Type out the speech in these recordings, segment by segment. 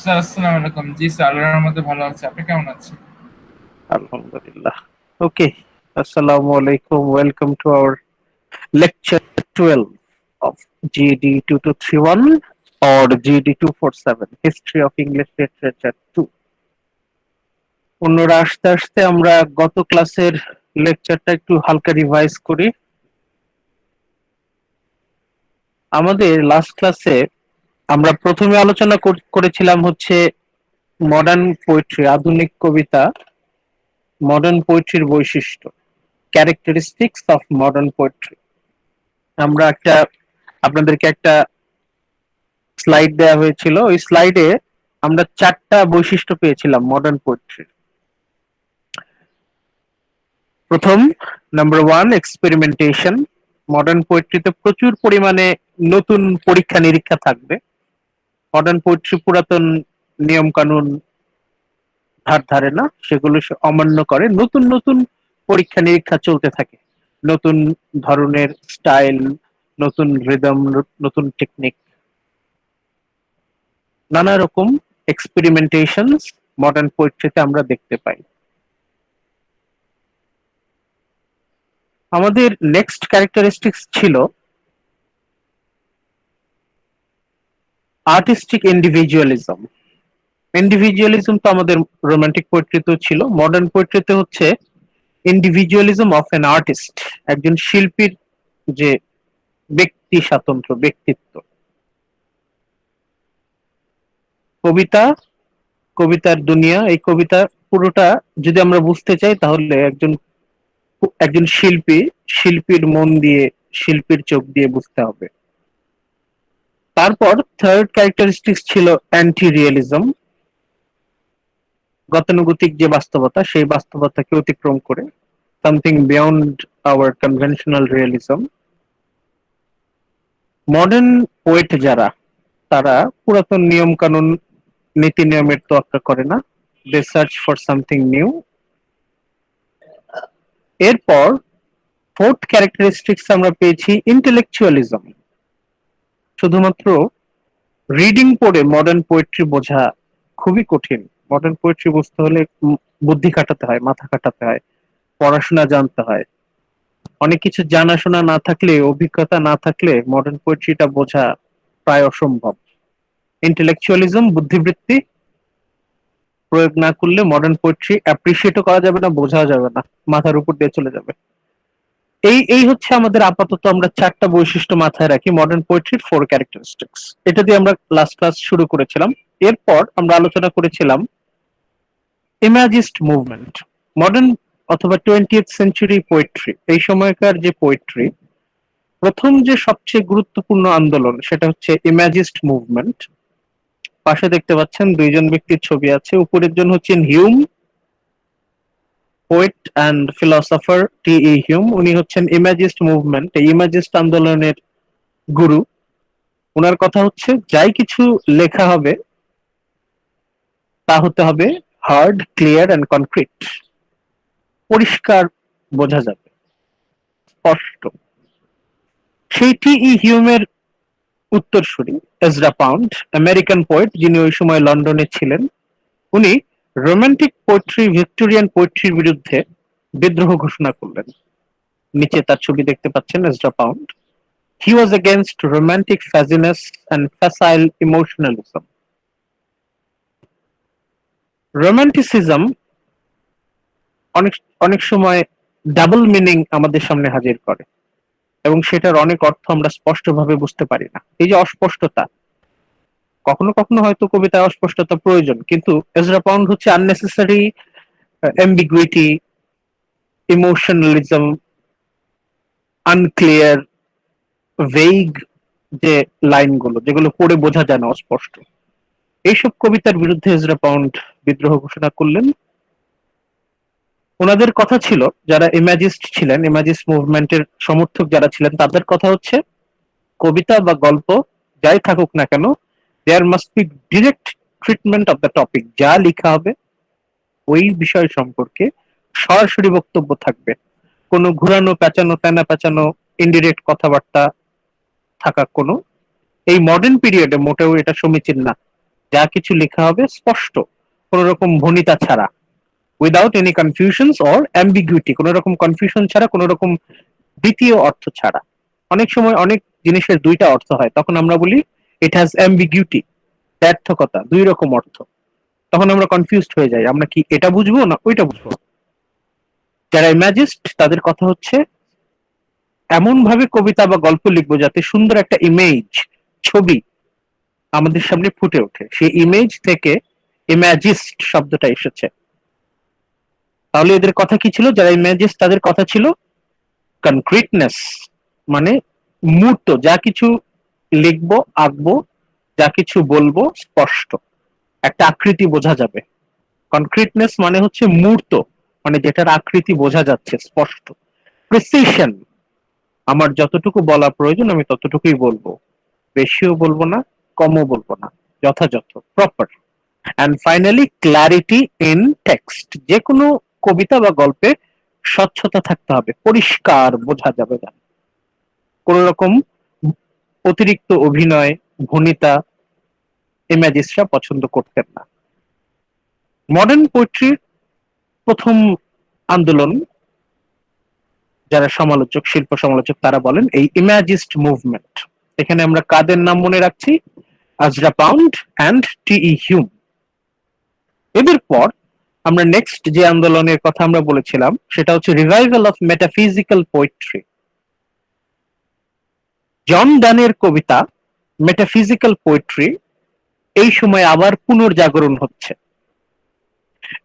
Sir আসসালামু আলাইকুম। জি sir, আল্লাহর রহমতে ভালো আছে। আপনি কেমন আছেন? Alhamdulillah. Okay. Assalamu alaikum. Welcome to our lecture 12 of GD 2231 or GD 247 History of English Literature 2. অন্যরা আসতে আসতে আমরা গত ক্লাসের লেকচারটা একটু হালকা রিভাইজ করি। আমাদের লাস্ট ক্লাসে আমরা প্রথমে আলোচনা করেছিলাম হচ্ছে মডার্ন পোয়েট্রি, আধুনিক কবিতা, মডার্ন পোয়েট্রির বৈশিষ্ট্য, ক্যারেক্টারিস্টিক্স অফ মডার্ন পোয়েট্রি। আমরা আপনাদেরকে একটা স্লাইড দেওয়া হয়েছিল। ওই স্লাইডে আমরা চারটা বৈশিষ্ট্য পেয়েছিলাম মডার্ন পোয়েট্রির। প্রথম, নাম্বার ওয়ান, এক্সপেরিমেন্টেশন। মডার্ন পোয়েট্রিতে প্রচুর পরিমাণে নতুন পরীক্ষা নিরীক্ষা থাকবে। মডার্ন পোয়েট্রি পুরাতন নিয়ম কানুন ধার ধারে না, সেগুলো সে অমান্য করে। নতুন নতুন পরীক্ষা নিরীক্ষা চলতে থাকে, নতুন ধরনের স্টাইল, নতুন রিদম, নতুন টেকনিক, নানা রকম এক্সপেরিমেন্টেশন মডার্ন পোয়েট্রিতে আমরা দেখতে পাই। আমাদের নেক্সট ক্যারেক্টারিস্টিক্স ছিল আর্টিস্টিক ইন্ডিভিজুয়ালিজম। ইন্ডিভিজুয়ালিজম তো আমাদের রোমান্টিক পোয়েট্রিতেও ছিল, মডার্ন পোয়েট্রিতে হচ্ছে ইন্ডিভিজুয়ালিজম অফ এন আর্টিস্ট, একজন শিল্পীর যে ব্যক্তি স্বাতন্ত্র্য, ব্যক্তিত্ব। কবিতা, কবিতার দুনিয়া, এই কবিতা পুরোটা যদি আমরা বুঝতে চাই তাহলে একজন একজন শিল্পী, শিল্পীর মন দিয়ে, শিল্পীর চোখ দিয়ে বুঝতে হবে। তারপর থার্ড ক্যারেক্টারিস্টিক্স ছিল অ্যান্টি রিয়েলিজম, গতানুগতিক যে বাস্তবতা, সেই বাস্তবতাকে অতিক্রম করে something beyond our conventional realism. Modern poet যারা, তারা পুরাতন নিয়ম কানুন, নীতি নিয়মের তোয়াক্কা করে না, দে সার্চ ফর সামথিং নিউ। এরপর ফোর্থ ক্যারেক্টারিস্টিক্স আমরা পেয়েছি ইন্টেলেকচুয়ালিজম। শুধুমাত্র রিডিং পড়ে মডার্ন পোয়েট্রি বোঝা খুবই কঠিন। মডার্ন পোয়েট্রি বুঝতে হলে বুদ্ধি খাটাতে হয়, মাথা খাটাতে হয়, পড়াশোনা জানতে হয়। অনেক কিছু জানাশোনা না থাকলে, অভিজ্ঞতা না থাকলে মডার্ন পোয়েট্রিটা বোঝা প্রায় অসম্ভব। ইন্টেলেকচুয়ালিজম, বুদ্ধিবৃত্তি প্রয়োগ না করলে মডার্ন পোয়েট্রি অ্যাপ্রিসিয়েটও করা যাবে না, বোঝাও যাবে না, মাথার উপর দিয়ে চলে যাবে। এই এই হচ্ছে আমাদের আপাতত আমরা চারটা বৈশিষ্ট্য মাথায় রাখি মডার্ন পোয়েট্রির ফোর ক্যারেক্টারিস্টিক্স। এটা দিয়ে আমরা লাস্ট ক্লাস শুরু করেছিলাম। এরপর আমরা আলোচনা করেছিলাম ইমাজিস্ট মুভমেন্ট। মডার্ন অথবা 20th সেঞ্চুরি পোয়েট্রি, এই সময়কার যে পোয়েট্রি, প্রথম যে সবচেয়ে গুরুত্বপূর্ণ আন্দোলন সেটা হচ্ছে ইমাজিস্ট মুভমেন্ট। পাশে দেখতে পাচ্ছেন দুইজন ব্যক্তির ছবি আছে। উপরের জন হচ্ছেন Hume, poet and philosopher T E. Hume. উনি হচ্ছেন ইমাজিস্ট মুভমেন্ট, এই ইমাজিস্ট আন্দোলনের গুরু। ওনার কথা হচ্ছে যাই কিছু লেখা হবে তা হতে হবে হার্ড, ক্লিয়ার অ্যান্ড কনক্রিট, পরিষ্কার, বোঝা যাবে, স্পষ্ট। সেই টি.ই. হিউমের উত্তরসূরি এজরা পাউন্ড, আমেরিকান পোয়েট, যিনি ওই সময় লন্ডনে ছিলেন। উনি রোমান্টিক পোয়েট্রি, ভিক্টোরিয়ান পোয়েট্রির বিরুদ্ধে বিদ্রোহ ঘোষণা করলেন। নিচে তার ছবি দেখতে পাচ্ছেন, Ezra pound. He was against romantic fuzziness and facile emotionalism. Romanticism অনেক অনেক সময় ডাবল মিনিং আমাদের সামনে হাজির করে এবং সেটার অনেক অর্থ আমরা স্পষ্টভাবে বুঝতে পারি না। এই যে অস্পষ্টতা, কখনো কখনো হয়তো কবিতায় অস্পষ্টতা প্রয়োজন, কিন্তু এজরা পাউন্ড হচ্ছে আননেসেসারি অ্যাম্বিগুইটি, ইমোশনালিজম, আনক্লিয়ার, ভেইগ যে লাইনগুলো, যেগুলো পড়ে বোঝা যায় না, অস্পষ্ট, এইসব কবিতার বিরুদ্ধে এজরা পাউন্ড বিদ্রোহ ঘোষণা করলেন। ওনাদের কথা ছিল, যারা ইমাজিস্ট ছিলেন, ইমাজিস্ট মুভমেন্টের সমর্থক যারা ছিলেন, তাদের কথা হচ্ছে কবিতা বা গল্প যাই থাকুক না কেন, there must be direct treatment of the topic. যা লেখা হবে ওই বিষয় সম্পর্কে সরাসরি বক্তব্য থাকবে, কোনো ঘুরানো পেঁচানো, তেনা পেঁচানো, ইনডিরেক্ট কথাবার্তা থাকা কোনো, এই মডার্ন পিরিয়ডে মোটেও এটা সমীচীন না। যা কিছু লেখা হবে স্পষ্ট, কোন রকম ভনিতা ছাড়া, without any confusions or ambiguity, কোন রকম কনফিউশন ছাড়া, কোন রকম দ্বিতীয় অর্থ ছাড়া। অনেক সময় অনেক জিনিসের দুইটা অর্থ হয়, তখন আমরা বলি ইট হ্যাজ অ্যাম্বিগুইটি, ব্যর্থকতা, দুই রকম অর্থ। তখন আমরা কনফিউজড হয়ে যাই, আমরা কি এটা বুঝবো না ওইটা বুঝবো। যারা ইমাজিস্ট তাদের কথা হচ্ছে এমন ভাবে কবিতা বা গল্প লিখবো যাতে সুন্দর একটা ইমেজ, ছবি আমাদের সামনে ফুটে ওঠে। সেই ইমেজ থেকে ইমাজিস্ট শব্দটা এসেছে। তাহলে এদের কথা কি ছিল? যারা ইমেজিস্ট তাদের কথা ছিল কনক্রিটনেস, মানে মূর্ত, যা কিছু লিখবো, আঁকবো, যা কিছু বলবো স্পষ্ট, একটা আকৃতি বোঝা যাবে। কনক্রিটনেস মানে হচ্ছে মূর্ত, মানে যেটার আকৃতি বোঝা যাচ্ছে স্পষ্ট। প্রিসিশন, আমার যতটুকু বলা প্রয়োজন আমি ততটুকুই বলবো, বেশিও বলবো না, কমও বলবো না, যথাযথ, proper. And finally clarity in text, যে কোনো কবিতা বা গল্পে স্বচ্ছতা থাকতে হবে, পরিষ্কার বোঝা যাবে না, কোন রকম অতিরিক্ত অভিনয়, ভনিতা ইমেজিস্টরা পছন্দ করতেন না। মডার্ন পোয়েট্রির প্রথম আন্দোলন, যারা সমালোচক, শিল্প সমালোচক, তারা বলেন এই ইমেজিস্ট মুভমেন্ট। এখানে আমরা কাদের নাম মনে রাখছি? আজরা পাউন্ড অ্যান্ড টি.ই. হিউম। এদের পর আমরা নেক্সট যে আন্দোলনের কথা আমরা বলেছিলাম সেটা হচ্ছে revival of metaphysical poetry. John ডানের কবিতা মেটাফিজিক্যাল পোয়েট্রি এই সময় আবার পুনর্জাগরণ হচ্ছে।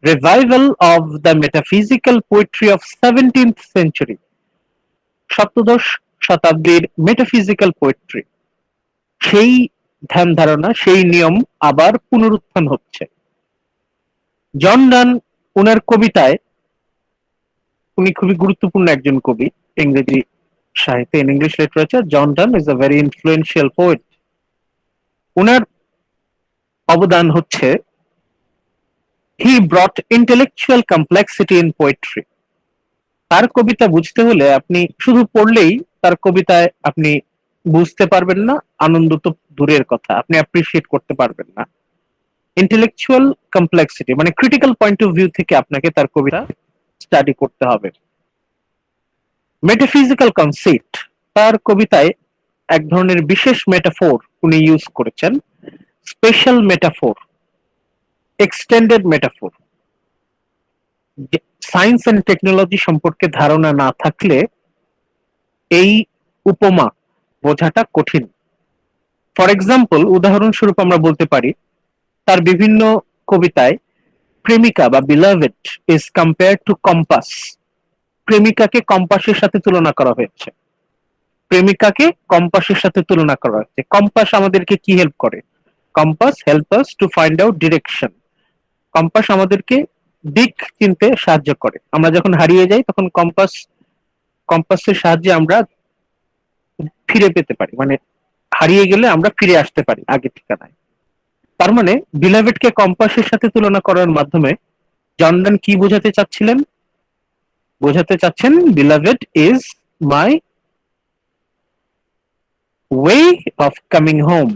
Revival of the metaphysical poetry of 17th century, সপ্তদশ শতাব্দীর মেটাফিজিক্যাল পোয়েট্রি, সেই ধ্যান ধারণা, সেই নিয়ম আবার পুনরুত্থান হচ্ছে। জন ডান ওনার কবিতায়, উনি খুবই গুরুত্বপূর্ণ একজন কবি ইংরেজি সাহিত্যে, in English literature. John Donne is a very influential poet. ওনার অবদান হচ্ছে he brought intellectual complexity in poetry. তার কবিতা বুঝতে হলে আপনি শুধু পড়লেই তার কবিতায় আপনি বুঝতে পারবেন না, আনন্দ তো দূরের কথা, আপনি অ্যাপ্রিসিয়েট করতে পারবেন না। ইন্টেলেকচুয়াল কমপ্লেক্সিটি মানে ক্রিটিক্যাল পয়েন্ট অফ ভিউ থেকে আপনাকে তার কবিতা স্টাডি করতে হবে। মেটাফিজিক্যাল কনসেপ্ট, তার কবিতায় এক ধরনের বিশেষ মেটাফোর উনি ইউজ করেছেন, special metaphor, extended metaphor. Science and technology সম্পর্কে ধারণা না থাকলে এই উপমা বোঝাটা কঠিন। ফর এক্সাম্পল, উদাহরণস্বরূপ আমরা বলতে পারি তার বিভিন্ন কবিতায় প্রেমিকা বা beloved is compare to compass. প্রেমিকাকে কম্পাসের সাথে তুলনা করা হয়েছে, প্রেমিকাকে কম্পাসের সাথে তুলনা করা হয়েছে। কম্পাস আমাদেরকে কি হেল্প করে? Compass help us to find out direction. Compass আমাদেরকে দিক চিনতে সাহায্য করে। আমরা যখন হারিয়ে যাই তখন কম্পাসের সাহায্যে আমরা ফিরে পেতে পারি, মানে হারিয়ে গেলে আমরা ফিরে আসতে পারি আগের ঠিকানায়। তার মানে বিলাভেডকে কম্পাসের সাথে তুলনা করার মাধ্যমে জন ডান কি বোঝাতে চাচ্ছিলেন? বোঝাতে চাচ্ছেন beloved is my way of coming home,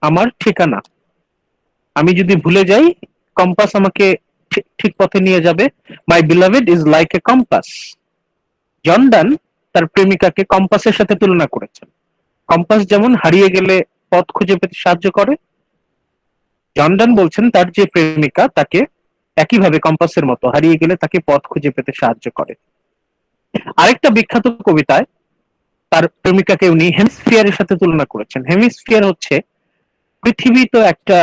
আমার ঠিকানা। আমি যদি ভুলে যাই, কম্পাস আমাকে ঠিক পথে নিয়ে যাবে। My beloved is like a compass. John Donne তার প্রেমিকাকে কম্পাসের সাথে তুলনা করেছেন। কম্পাস যেমন হারিয়ে গেলে পথ খুঁজে পেতে সাহায্য করে, জন ডান বলছেন তার যে প্রেমিকা তাকে একইভাবে কম্পাসের মতো হারিয়ে গেলে তাকে পথ খুঁজে পেতে সাহায্য করে। আরেকটা বিখ্যাত কবিতায় তার প্রেমিকাকে উনি হেমিস্ফিয়ারের সাথে তুলনা করেছেন। হেমিস্ফিয়ার হচ্ছে পৃথিবী তো একটা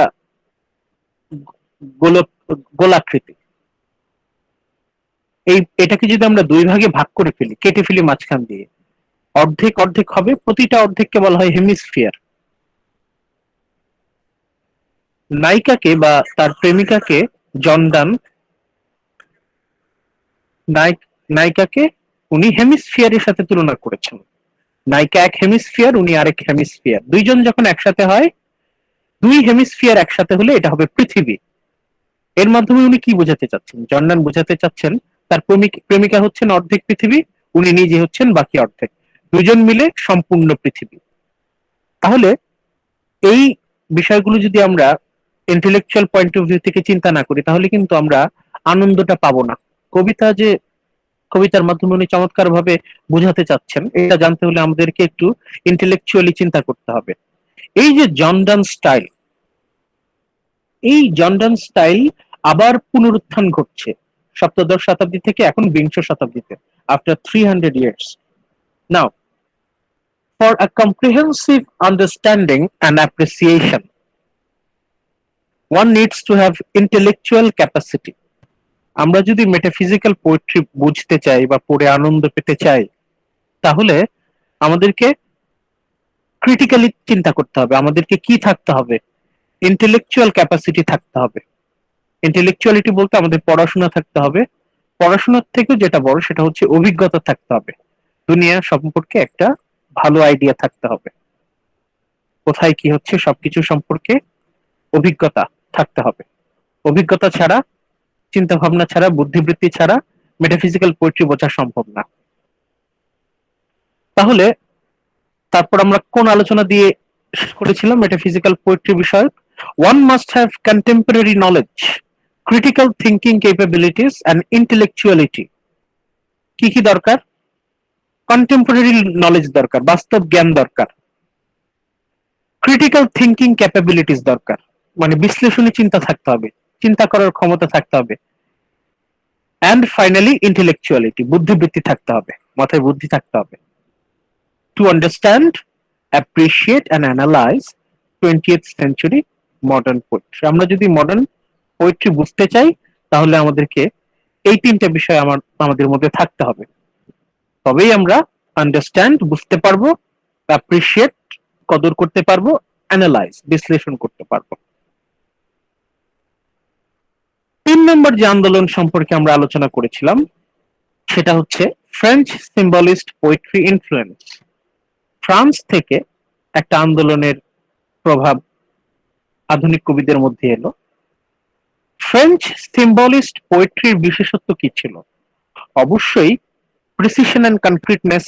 গোলাকৃতি। এটাকে যদি আমরা দুই ভাগে ভাগ করে ফেলি, কেটে ফেলি মাঝখান দিয়ে, অর্ধেক অর্ধেক হবে, প্রতিটা অর্ধেককে বলা হয় হেমিস্ফিয়ার। নায়িকাকে বা তার প্রেমিকাকে জন ডান, নায়িকাকে উনি হেমিস্ফিয়ারের সাথে তুলনা করেছেন। নায়িকা এক হেমিস্ফিয়ার, উনি আরেক হেমিস্ফিয়ার। দুইজন যখন একসাথে হয়, দুই হেমিস্ফিয়ার একসাথে হলে এটা হবে পৃথিবী। এর মাধ্যমে উনি কি বোঝাতে চাচ্ছেন? জন ডান বোঝাতে চাচ্ছেন তার প্রেমিকা হচ্ছেন অর্ধেক পৃথিবী, উনি নিজে হচ্ছেন বাকি অর্ধেক, দুজন মিলে সম্পূর্ণ পৃথিবী। তাহলে এই বিষয়গুলো যদি আমরা ইন্টেলেকচুয়াল পয়েন্ট অফ ভিউ থেকে চিন্তা না করি, তাহলে কিন্তু আমরা আনন্দটা পাবো না। কবিতার মাধ্যমে উনি চমৎকার ভাবে বোঝাতে চাচ্ছেন, এটা জানতে হলে আমাদেরকে একটু ইন্টেলেকচুয়ালি চিন্তা করতে হবে। এই যে জর্ডান স্টাইল, এই জর্ডান স্টাইল আবার পুনরুত্থান ঘটছে সপ্তদশ শতাব্দী থেকে এখন বিংশ শতাব্দীতে, after 300 years. Now, for a comprehensive understanding and appreciation one needs to have intellectual capacity. আমরা যদি মেটাফিজিক্যাল পোয়েট্রি বুঝতে চাই বা পড়ে আনন্দ পেতে চাই, তাহলে আমাদেরকে ক্রিটিক্যালি চিন্তা করতে হবে। আমাদেরকে কি থাকতে হবে? ইন্টেলেকচুয়াল ক্যাপাসিটি থাকতে হবে। ইন্টেলেকচুয়ালিটি বলতে আমাদের পড়াশোনা থাকতে হবে, পড়াশোনার থেকেও যেটা বড় সেটা হচ্ছে অভিজ্ঞতা থাকতে হবে। দুনিয়া সম্পর্কে একটা ভালো আইডিয়া থাকতে হবে, কোথায় কি হচ্ছে সবকিছু সম্পর্কে অভিজ্ঞতা থাকতে হবে। অভিজ্ঞতা ছাড়া, চিন্তা ভাবনা ছাড়া, বুদ্ধিবৃত্তি ছাড়া মেটাফিজিক্যাল পোয়েট্রি বোঝা সম্ভব না। তাহলে তারপর আমরা কোন আলোচনা দিয়ে শেষ করেছিলাম মেটাফিজিক্যাল পোয়েট্রি বিষয়ক? One must have contemporary knowledge, critical thinking capabilities and intellectuality. কি কি দরকার? কন্টেম্পোরারি নলেজ দরকার, বাস্তব জ্ঞান দরকার। ক্রিটিক্যাল থিঙ্কিং ক্যাপাবিলিটিস দরকার, মানে বিশ্লেষণী চিন্তা থাকতে হবে, চিন্তা করার ক্ষমতা থাকতে হবে। অ্যান্ড ফাইনালি ইন্টেলেকচুয়ালিটি, বুদ্ধিবৃত্তি থাকতে হবে, মাথায় বুদ্ধি থাকতে হবে। To understand, appreciate and analyse 20th century modern poetry. আমরা যদি মডার্ন পোয়েট্রি বুঝতে চাই, তাহলে আমাদেরকে এই তিনটা বিষয় আমাদের মধ্যে থাকতে হবে। তবেই আমরা আন্ডারস্ট্যান্ড, বুঝতে পারবো, অ্যাপ্রিসিয়েট, কদর করতে পারবো, অ্যানালাইজ, বিশ্লেষণ করতে পারবো। 3 নম্বর যে আন্দোলন সম্পর্কে আমরা আলোচনা করেছিলাম সেটা হচ্ছে French symbolist poetry influence. France থেকে একটা আন্দোলনের প্রভাব আধুনিক কবিদের মধ্যে এলো। ফ্রেঞ্চ সিম্বলিস্ট পোয়েট্রির বিশেষত্ব কি ছিল? অবশ্যই প্রিসিশন এন্ড কনক্রিটনেস,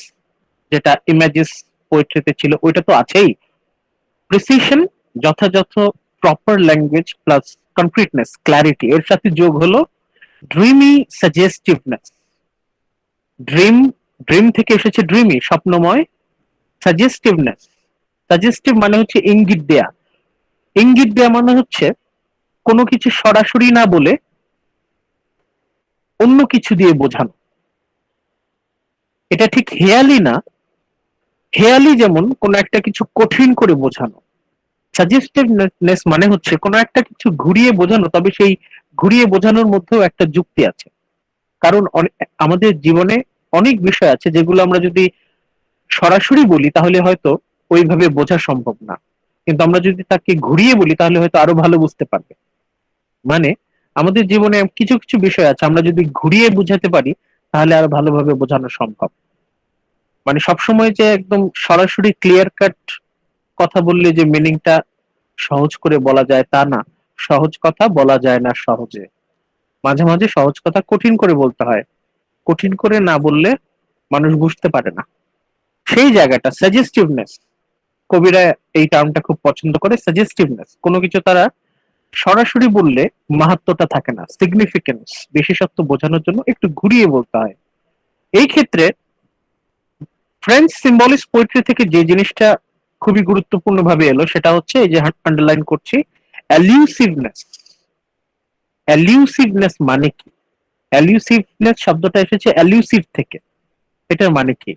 যেটা ইমেজেস পোয়েট্রিতে ছিল ওইটা তো আছেই। প্রিসিশন, যথাযথ প্রপার ল্যাঙ্গুয়েজ প্লাস কনক্রিটনেস, ক্ল্যারিটি, এর সাথে যোগ হলো ড্রিমি সাজেস্টিভনেস। ড্রিম, ড্রিম থেকে এসেছে ড্রিমি, স্বপ্নময়। সাজেস্টিভনেস, সাজেস্টিভ মানে হচ্ছে ইঙ্গিত দেয়া। ইঙ্গিত দেয়া মানে হচ্ছে কোনো কিছু সরাসরি না বলে অন্য কিছু দিয়ে বোঝানো। এটা ঠিক হেয়ালি না। হেয়ালি যেমন কোনো একটা কিছু কঠিন করে বোঝানো, সাজেস্টিভনেস মানে হচ্ছে কোনো একটা কিছু ঘুরিয়ে বোঝানো, তবে সেই ঘুরিয়ে বোঝানোর মধ্যেও একটা যুক্তি আছে। কারণ আমাদের জীবনে অনেক বিষয় আছে যেগুলো আমরা যদি সরাসরি বলি তাহলে হয়তো ওইভাবে বোঝা সম্ভব না, কিন্তু আমরা যদি তাকে ঘুরিয়ে বলি তাহলে হয়তো আরো ভালো বুঝতে পারবে। মানে আমাদের জীবনে কিছু কিছু বিষয় আছে আমরা যদি ঘুরিয়ে বুঝাতে পারি তাহলে আরো ভালোভাবে বোঝানো সম্ভব। মানে সবসময় যে একদম সরাসরি ক্লিয়ার কাট কথা বললে যে মিনিংটা সহজ করে বলা যায় তা না। সহজ কথা বলা যায় না সহজে, মাঝে মাঝে সহজ কথা কঠিন করে বলতে হয়। কঠিন করে না বললে মানুষ বুঝতে পারে না। সেই জায়গাটা সাজেস্টিভনেস, কবিরা এই টার্মটা খুব পছন্দ করে। সাজেস্টিভনেস, কোনো কিছু তারা সরাসরি বললে মাহাত্ম্যটা থাকে না, সিগনিফিকেন্স, বিশেষত্ব বোঝানোর জন্য একটু ঘুরিয়ে বলতে হয়। এই ক্ষেত্রে ফ্রেঞ্চ সিম্বলিস্ট পোয়েট্রি থেকে যে জিনিসটা খুবই গুরুত্বপূর্ণ ভাবে এলো সেটা হচ্ছে এই যে আন্ডারলাইন করছি, অ্যালিউসিভনেস। অ্যালিউসিভনেস মানে কি? অ্যালিউসিভনেস শব্দটা এসেছে অ্যালিউসিভ থেকে। এটার মানে কি?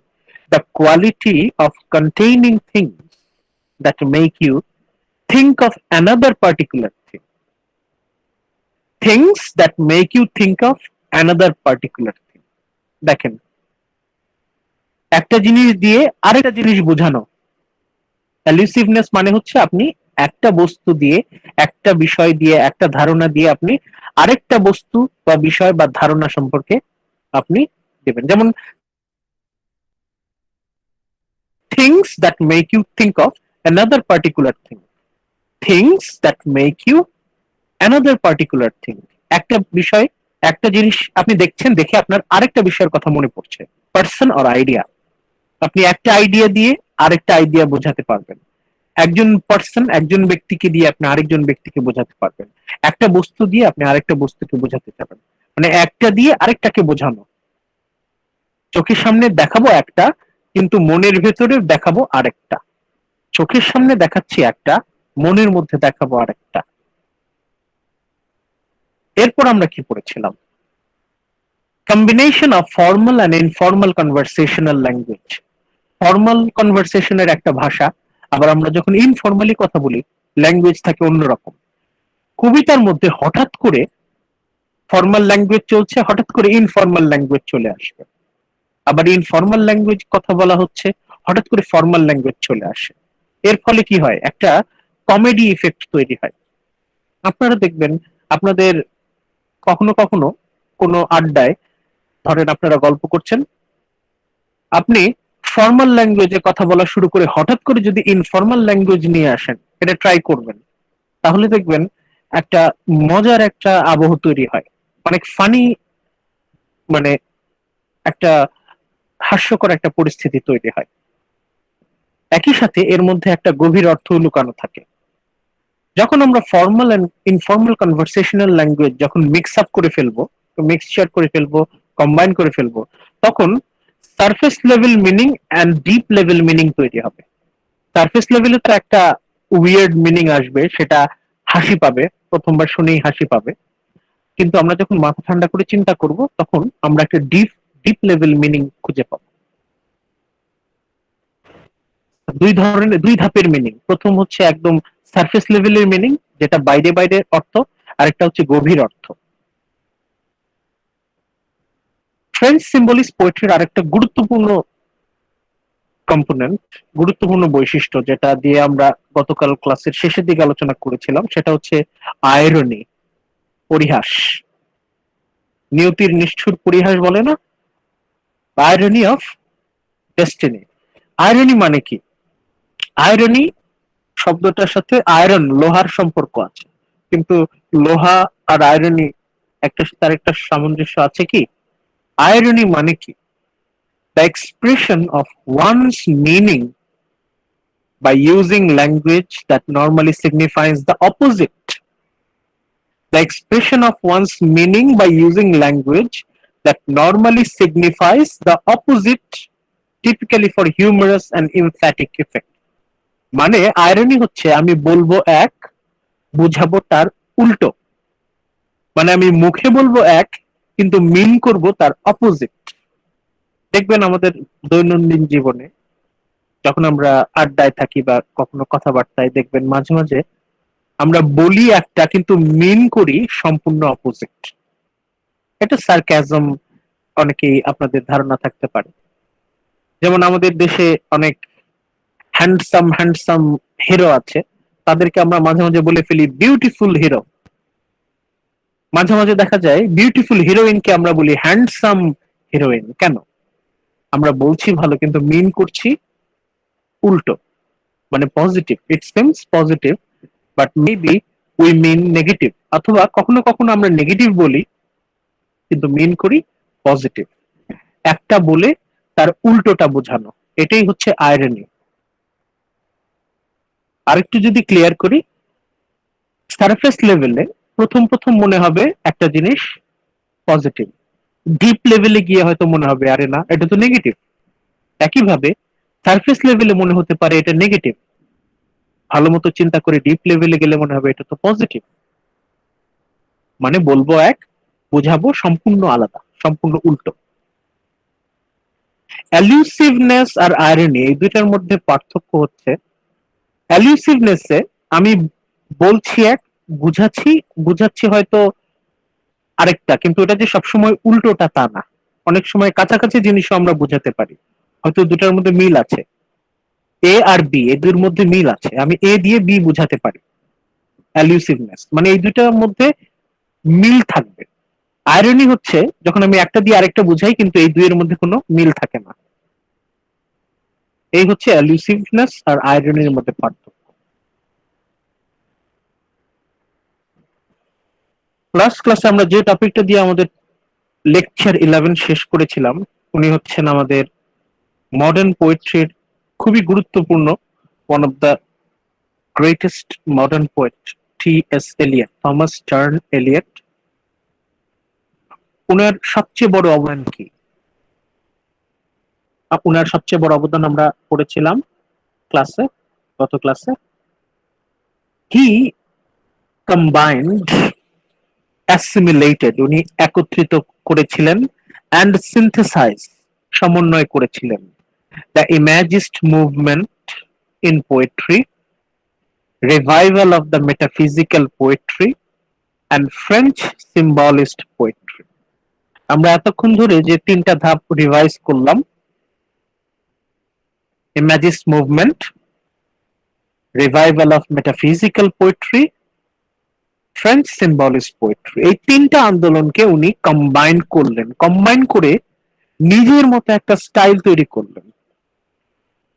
The quality of containing things that make you think of another particular thing. Things that make you think of another particular thing. দেখেন, একটা জিনিস দিয়ে আরেকটা জিনিস বোঝানো। এলুসিভনেস মানে হচ্ছে আপনি একটা বস্তু দিয়ে, একটা বিষয় দিয়ে, একটা ধারণা দিয়ে আপনি আরেকটা বস্তু বা বিষয় বা ধারণা সম্পর্কে আপনি দেবেন। যেমন things that make you think of another particular thing. Things that make you another particular thing. একটা বিষয়, একটা জিনিস আপনি দেখছেন, দেখে আপনার আরেকটা বিষয়ের কথা মনে পড়ছে। পার্সন অর আইডিয়া, আপনি একটা আইডিয়া দিয়ে আরেকটা আইডিয়া বোঝাতে পারবেন। একজন পার্সন একজন ব্যক্তিকে দিয়ে আপনি আরেকজন ব্যক্তিকে বোঝাতে পারবেন, একটা বস্তু দিয়ে আপনি আরেকটা বস্তুকে বোঝাতে পারবেন, মানে একটা দিয়ে আরেকটাকে বোঝানো। চোখের সামনে দেখাবো একটা, কিন্তু মনের ভেতরে দেখাবো আরেকটা। চোখের সামনে দেখাচ্ছি একটা, মনের মধ্যে দেখাবো আরেকটা। এরপর আমরা কি পড়েছিলাম? Combination of formal and informal conversational language. Formal কনভারসেশনের একটা ভাষা, আবার আমরা যখন ইনফর্মালি কথা বলি ল্যাঙ্গুয়েজ থাকে অন্যরকম। কবিতার মধ্যে হঠাৎ করে ফর্মাল ল্যাঙ্গুয়েজ চলছে, হঠাৎ করে ইনফর্মাল ল্যাঙ্গুয়েজ চলে আসবে, আবার ইনফর্মাল ল্যাঙ্গুয়েজ কথা বলা হচ্ছে, হঠাৎ করে ফর্মাল ল্যাঙ্গুয়েজ চলে আসে। এর ফলে কি হয়? একটা কমেডি ইফেক্ট তৈরি হয়। আপনারা দেখবেন আপনাদের কখনো কখনো কোনো আড্ডায়, ধরেন আপনারা গল্প করছেন, আপনি ফর্মাল ল্যাঙ্গুয়েজে কথা বলা শুরু করে হঠাৎ করে যদি ইনফর্মাল ল্যাঙ্গুয়েজ নিয়ে আসেন, এটা ট্রাই করবেন, তাহলে দেখবেন একটা মজার একটা আবহ তৈরি হয়, অনেক ফানি, মানে একটা হাস্যকর একটা পরিস্থিতি তৈরি হয়। একই সাথে এর মধ্যে একটা গভীর অর্থ লুকানো থাকে। যখন আমরা formal and informal conversational language যখন মিক্স আপ করে ফেলবো, মিক্সচার করে ফেলবো, কম্বাইন করে ফেলবো, তখন surface level meaning and deep level meaning তৈরি হবে। সারফেস লেভেলে তো একটা উইয়ার্ড মিনিং আসবে, সেটা হাসি পাবে, প্রথমবার শুনেই হাসি পাবে, কিন্তু আমরা যখন মাথা ঠান্ডা করে চিন্তা করব, তখন আমরা একটা ডিপ ডিপ লেভেল মিনিং খুঁজে পাবো। দুই ধাপের মিনিং। প্রথম হচ্ছে একদম সারফেস লেভেলের মিনিং, যেটা বাইরে বাইরে অর্থ, আরেকটা হচ্ছে গভীর অর্থ। ফ্রেঞ্চ সিম্বলিস্ট পোয়েট্রির আরেকটা গুরুত্বপূর্ণ কম্পোনেন্ট, গুরুত্বপূর্ণ বৈশিষ্ট্য, যেটা দিয়ে আমরা গতকাল ক্লাসের শেষের দিকে আলোচনা করেছিলাম, সেটা হচ্ছে আয়রনি, পরিহাস। নিয়তির নিষ্ঠুর পরিহাস বলে না, আয়রনি অফ ডেস্টিনি। আয়রনি মানে কি? আয়রনি শব্দটার সাথে আয়রন, লোহার সম্পর্ক আছে, কিন্তু লোহা আর আয়রনি একটা তার একটা সামঞ্জস্য আছে কি? আয়রনি মানে কি? The expression of one's meaning by using language that normally signifies the opposite. The expression of one's meaning by using language that normally signifies the opposite, typically for humorous and emphatic effect. মানে irony হচ্ছে আমি বলবো এক, বুঝাবো তার উল্টো। মানে আমি মুখে বলবো এক, কিন্তু মিন করব তার অপোজিট। দেখবেন আমাদের দৈনন্দিন জীবনে যখন আমরা আড্ডায় থাকি বা কখনো কথাবার্তায়, দেখবেন মাঝে মাঝে আমরা বলি একটা কিন্তু মিন করি সম্পূর্ণ অপোজিট। এটা সার্কাজম, অনেকেই আপনাদের ধারণা থাকতে পারে। যেমন আমাদের দেশে অনেক হ্যান্ডসাম হ্যান্ডসাম হিরো আছে, তাদেরকে আমরা মাঝে মাঝে বলে ফেলি বিউটিফুল হিরো। মাঝে মাঝে দেখা যায় বিউটিফুল হিরোইনকে আমরা বলি হ্যান্ডসাম হিরোইন। কেন? আমরা বলছি ভালো কিন্তু মিন করছি উল্টো, মানে positive. It seems positive but maybe we mean negative. অথবা কখনো কখনো আমরা নেগেটিভ বলি কিন্তু মিন করি পজিটিভ। একটা বলে তার উল্টোটা বোঝানো, এটাই হচ্ছে আয়রনি। আরেকটু যদি ক্লিয়ার করি, সারফেস লেভেলে প্রথম প্রথম মনে হবে একটা জিনিস পজিটিভ, ডিপ লেভেলে গিয়ে হয়তো মনে হবে আরে না, এটা তো নেগেটিভ। একইভাবে সারফেস লেভেলে মনে হতে পারে এটা নেগেটিভ, ভালো মতো চিন্তা করে ডিপ লেভেলে গেলে মনে হবে এটা তো পজিটিভ। মানে বলবো এক, বোঝাবো সম্পূর্ণ আলাদা, সম্পূর্ণ উল্টো। অ্যালিউসিভনেস আর আয়রনি, এই দুইটার মধ্যে পার্থক্য হচ্ছে, অ্যালিউসিভনেসে আমি বলছি এক, বুঝাচ্ছি বুঝাচ্ছি হয়তো আরেকটা, কিন্তু এটা যে সবসময় উল্টোটা তা না। অনেক সময় কাছাকাছি জিনিসও আমরা বুঝাতে পারি, হয়তো দুটার মধ্যে মিল আছে, এ আর বি, এই দুইয়ের মধ্যে মিল আছে, আমি এ দিয়ে বি বুঝাতে পারি। অ্যালিউসিভনেস মানে এই দুইটার মধ্যে মিল থাকবে। আয়রনি হচ্ছে যখন আমি একটা দিয়ে আরেকটা বুঝাই কিন্তু এই দুইয়ের মধ্যে কোনো মিল থাকে না। এই হচ্ছে অ্যালিউসিভনেস আর আয়রনির মধ্যে পার্থক্য। লাস্ট ক্লাসে আমরা যে টপিকটা দিয়ে আমাদের লেকচার 11 শেষ করেছিলাম, উনি হচ্ছেন আমাদের মডার্ন পোয়েট্রির খুবই গুরুত্বপূর্ণ one of the greatest modern poet T S. Eliot, Thomas Stearns Eliot, উনার সবচেয়ে বড় অবদান কি? উনার সবচেয়ে বড় অবদান আমরা পড়েছিলাম ক্লাসে, গত ক্লাসে। হি কম্বাইন্ড, অ্যাসিমিলেটেড, উনি একত্রিত করেছিলেন, অ্যান্ড সিনথেসাইজ, সমন্বয় করেছিলেন, the imagist movement in poetry, revival of the metaphysical poetry, and French symbolist poetry. আমরা এতক্ষণ ধরে যে তিনটা ধাপ রিভাইজ করলাম, imagist movement, revival of metaphysical poetry, French symbolist poetry, এই তিনটা আন্দোলনকে উনি কম্বাইন করলেন, কম্বাইন করে নিজের মতো একটা স্টাইল তৈরি করলেন,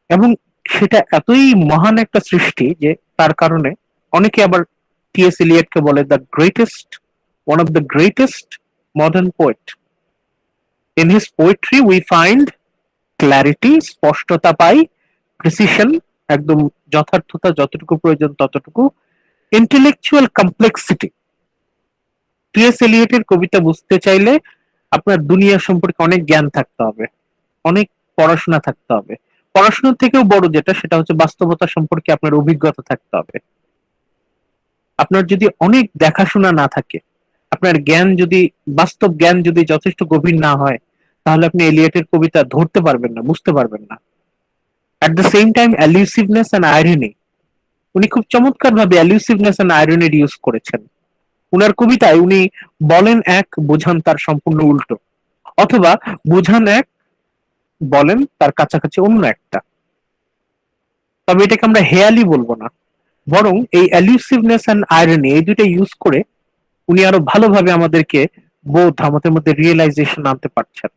এবং সেটা এতই মহান একটা সৃষ্টি যে তার কারণে অনেকে আবার টি.এস. এলিয়টকে বলে the greatest, one of the greatest modern poet. In his poetry we find clarity, স্পষ্টতা পাই, প্রিসিশন, একদম যথার্থতা, যতটুকু প্রয়োজন ততটুকু, ইন্টেলেকচুয়াল কমপ্লেক্সিটি। টি.এস. এলিয়টের কবিতা বুঝতে চাইলে আপনার দুনিয়া সম্পর্কে অনেক জ্ঞান থাকতে হবে, অনেক পড়াশোনা থাকতে হবে। পড়াশোনার থেকেও বড় যেটা, সেটা হচ্ছে বাস্তবতা সম্পর্কে আপনার অভিজ্ঞতা থাকতে হবে। আপনার যদি অনেক দেখাশোনা না থাকে, আপনার জ্ঞান যদি, বাস্তব জ্ঞান যদি যথেষ্ট গভীর না হয়, তাহলে আপনি এলিয়টের কবিতা ধরতে পারবেন না, বুঝতে পারবেন না। At the same time allusiveness and irony, উনি খুব চমৎকার ভাবে অ্যালিউসিভনেস অ্যান্ড আইরনির ইউজ করেছেন। উনার কবিতায় উনি বলেন এক, বোঝান তার সম্পূর্ণ উল্টো, অথবা বোঝান এক, বলেন তার কাছাকাছি অন্য একটা। তবে এটাকে আমরা হেয়ালি বলবো না, বরং এই অ্যালিউসিভনেস অ্যান্ড আইরনি, এই দুইটা ইউজ করে উনি আরো ভালোভাবে আমাদেরকে বোধ, আমাদের মধ্যে রিয়েলাইজেশন আনতে পারছেন।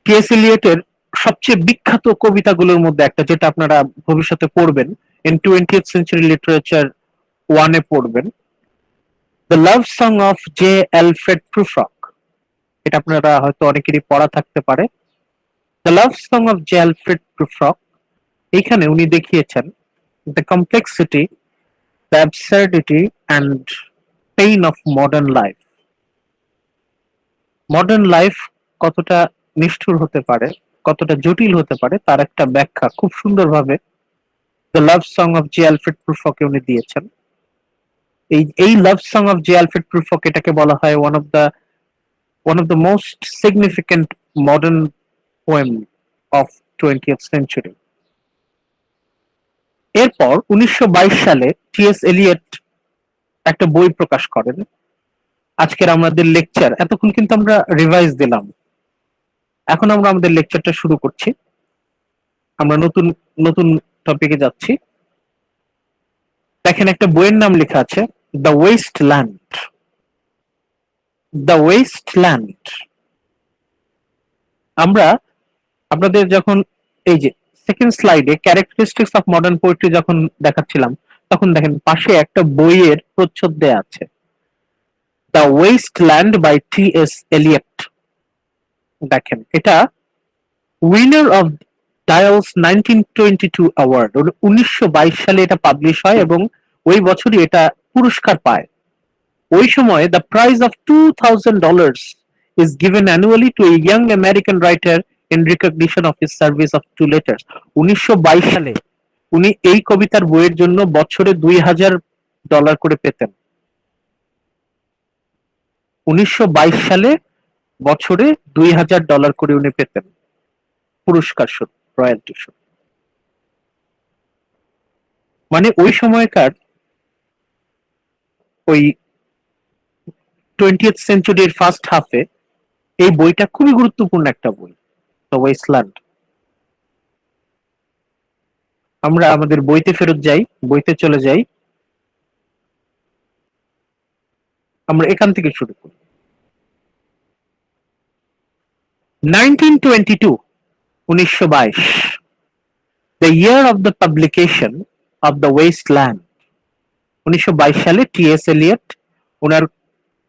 টি.এস. এলিয়টের সবচেয়ে বিখ্যাত কবিতাগুলোর মধ্যে একটা, যেটা আপনারা ভবিষ্যতে পড়বেন, ইন 20th সেঞ্চুরি লিটারেচার 1-এ পড়বেন, the love song of J. Alfred Prufrock. এটা আপনারা হয়তো অনেকেরই পড়া থাকতে পারে। The love song of J. Alfred Prufrock, এইখানে উনি দেখিয়েছেন the complexity, the absurdity and pain of modern life. Modern life কতটা নিষ্ঠুর হতে পারে, কতটা জটিল হতে পারে, তার একটা ব্যাখ্যা খুব সুন্দরভাবে the love song of J. Alfred প্রুফ্রকে উনি দিয়েছেন। এই love song of J. Alfred Prufrock, এটাকে বলা হয় one of the most significant modern poem of 20th century. এরপর 1922 সালে টি.এস. এলিয়ট একটা বই প্রকাশ করেন। আজকের আমাদের লেকচার, এতক্ষণ কিন্তু আমরা রিভাইজ দিলাম, এখন আমরা আমাদের লেকচারটা শুরু করছি। আমরা নতুন নতুন টপিকে যাচ্ছি। দেখেন, একটা বইয়ের নাম লেখা আছে the waste land. The waste land. আমরা আপনাদের যখন এই যে সেকেন্ড স্লাইডে ক্যারেক্টারিস্টিক্স অফ মডার্ন পোয়েট্রি যখন দেখাচ্ছিলাম, তখন দেখেন পাশে একটা বইয়ের প্রচ্ছদ দেয়া আছে, the waste land by T S. Eliot. দেখেন, এটা উইনার অফ ডায়ালস 1922 অ্যাওয়ার্ড, 1922 সালে এটা পাবলিশ হয় এবং ওই বছরই এটা পুরস্কার পায়। ওই সময় the prize of $2,000 is given annually to a young American writer in recognition of his service of 2 letters. 1922 সালে উনি এই কবিতার বইয়ের জন্য বছরে $2,000 করে পেতেন। 1922 সালে বছরে $2,000 করে উনি পেতেন পুরস্কার স্বরূপ, রয়্যালটি স্বরূপ। মানে ওই সময়কার ওই 20th সেঞ্চুরির ফার্স্ট হাফে এই বইটা খুবই গুরুত্বপূর্ণ একটা বই, দ্য ওয়েস্টল্যান্ড। আমরা আমাদের বইতে ফেরত যাই, বইতে চলে যাই, আমরা এখান থেকে শুরু করি। 1922, 1922, the year of the publication of the Wasteland. 1922 সালে টি.এস. এলিয়ট ওনার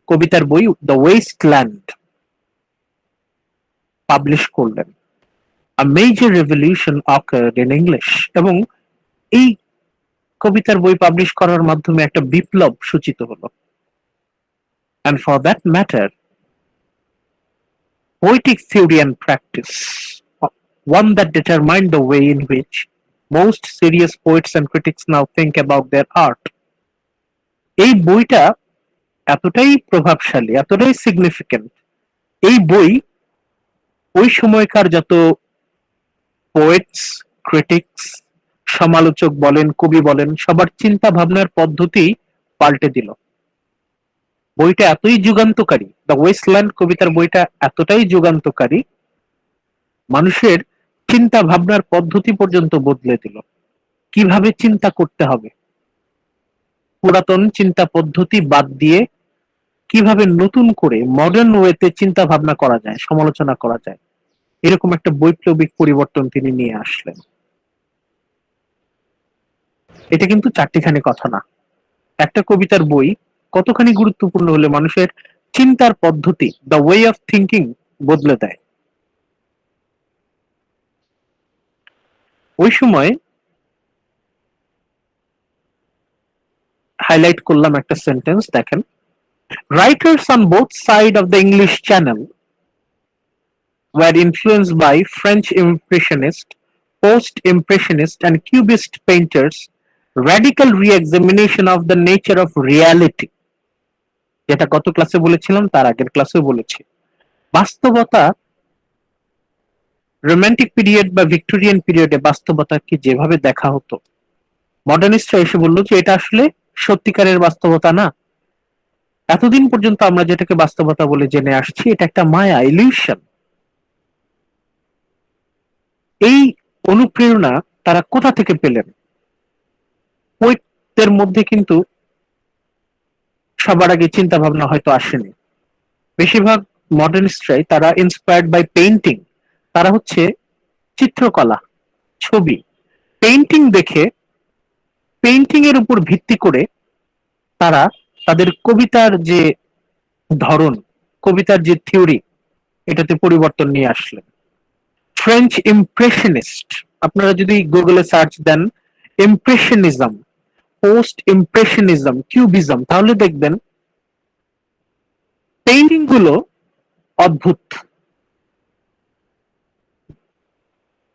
কবিতার বই দ্য ওয়েস্টল্যান্ড পাবলিশ করলেন। A major revolution occurred in English, এবং এই কবিতার বই পাবলিশ করার মাধ্যমে একটা বিপ্লব সূচিত হলো। And for that matter, poetic theory and practice, one that determined the way in which most serious poets and critics now think about their art. এই বইটা এতটাই প্রভাবশালী, এতটাই সিগনিফিকেন্ট, এই বই ওই সময়কার যত পোয়েটস, ক্রিটিক্স, সমালোচক বলেন, কবি বলেন, সবার চিন্তা ভাবনার পদ্ধতি পাল্টে দিল। বইটা এতই যুগান্তকারী, দ্য ওয়েস্টল্যান্ড কবিতার বইটা এতটাই যুগান্তকারী, মানুষের চিন্তা ভাবনার পদ্ধতি পর্যন্ত বদলে দিল। কিভাবে চিন্তা করতে হবে, পুরাতন চিন্তা পদ্ধতি বাদ দিয়ে কিভাবে নতুন করে মডার্ন ওয়েতে চিন্তা ভাবনা করা যায়, সমালোচনা করা যায়, এরকম একটা বৈপ্লবিক পরিবর্তন তিনি নিয়ে আসলেন। এটা কিন্তু চারটিখানি কথা না। একটা কবিতার বই কতখানি গুরুত্বপূর্ণ হলে মানুষের চিন্তার পদ্ধতি, দ্য ওয়ে অফ থিঙ্কিং বদলে দেয়। ওই সময় হাইলাইট করলাম একটা সেন্টেন্স, দেখেন, writers on both side of the English channel were influenced by French Impressionist, Post-Impressionist and Cubist painters' radical re-examination of the nature of reality. যেটা গত ক্লাসে বলেছিলাম, তার আগের ক্লাসেও বলেছি, বাস্তবতা রোমান্টিক পিরিয়ড বা ভিক্টোরিয়ান পিরিয়ডে বাস্তবতাকে যেভাবে দেখা হতো, মডার্নিস্টরা এসে বললো যে এটা আসলে সত্যিকারের বাস্তবতা না। এতদিন পর্যন্ত আমরা যেটাকে বাস্তবতা বলে জেনে আসছি, এটা একটা মায়া, ইলিউশন। এই অনুপ্রেরণা তারা কোথা থেকে পেলেন? পোয়েটদের মধ্যে কিন্তু সবার আগে চিন্তা ভাবনা হয়তো আসেনি। বেশিরভাগ মডার্নিস্টরাই তারা ইন্সপায়ার্ড বাই পেইন্টিং, তারা হচ্ছে চিত্রকলা, ছবি, পেইন্টিং দেখে, পেইন্টিং এর উপর ভিত্তি করে তারা তাদের কবিতার যে ধরন, কবিতার যে থিওরি, এটাতে পরিবর্তন নিয়ে আসলেন। ফ্রেঞ্চ ইমপ্রেশনিস্ট, আপনারা যদি গুগলে সার্চ দেন ইমপ্রেশনিজম, পোস্ট ইমপ্রেশনিজম, কিউবিজম, তাহলে দেখবেন পেইন্টিং গুলো অদ্ভুত।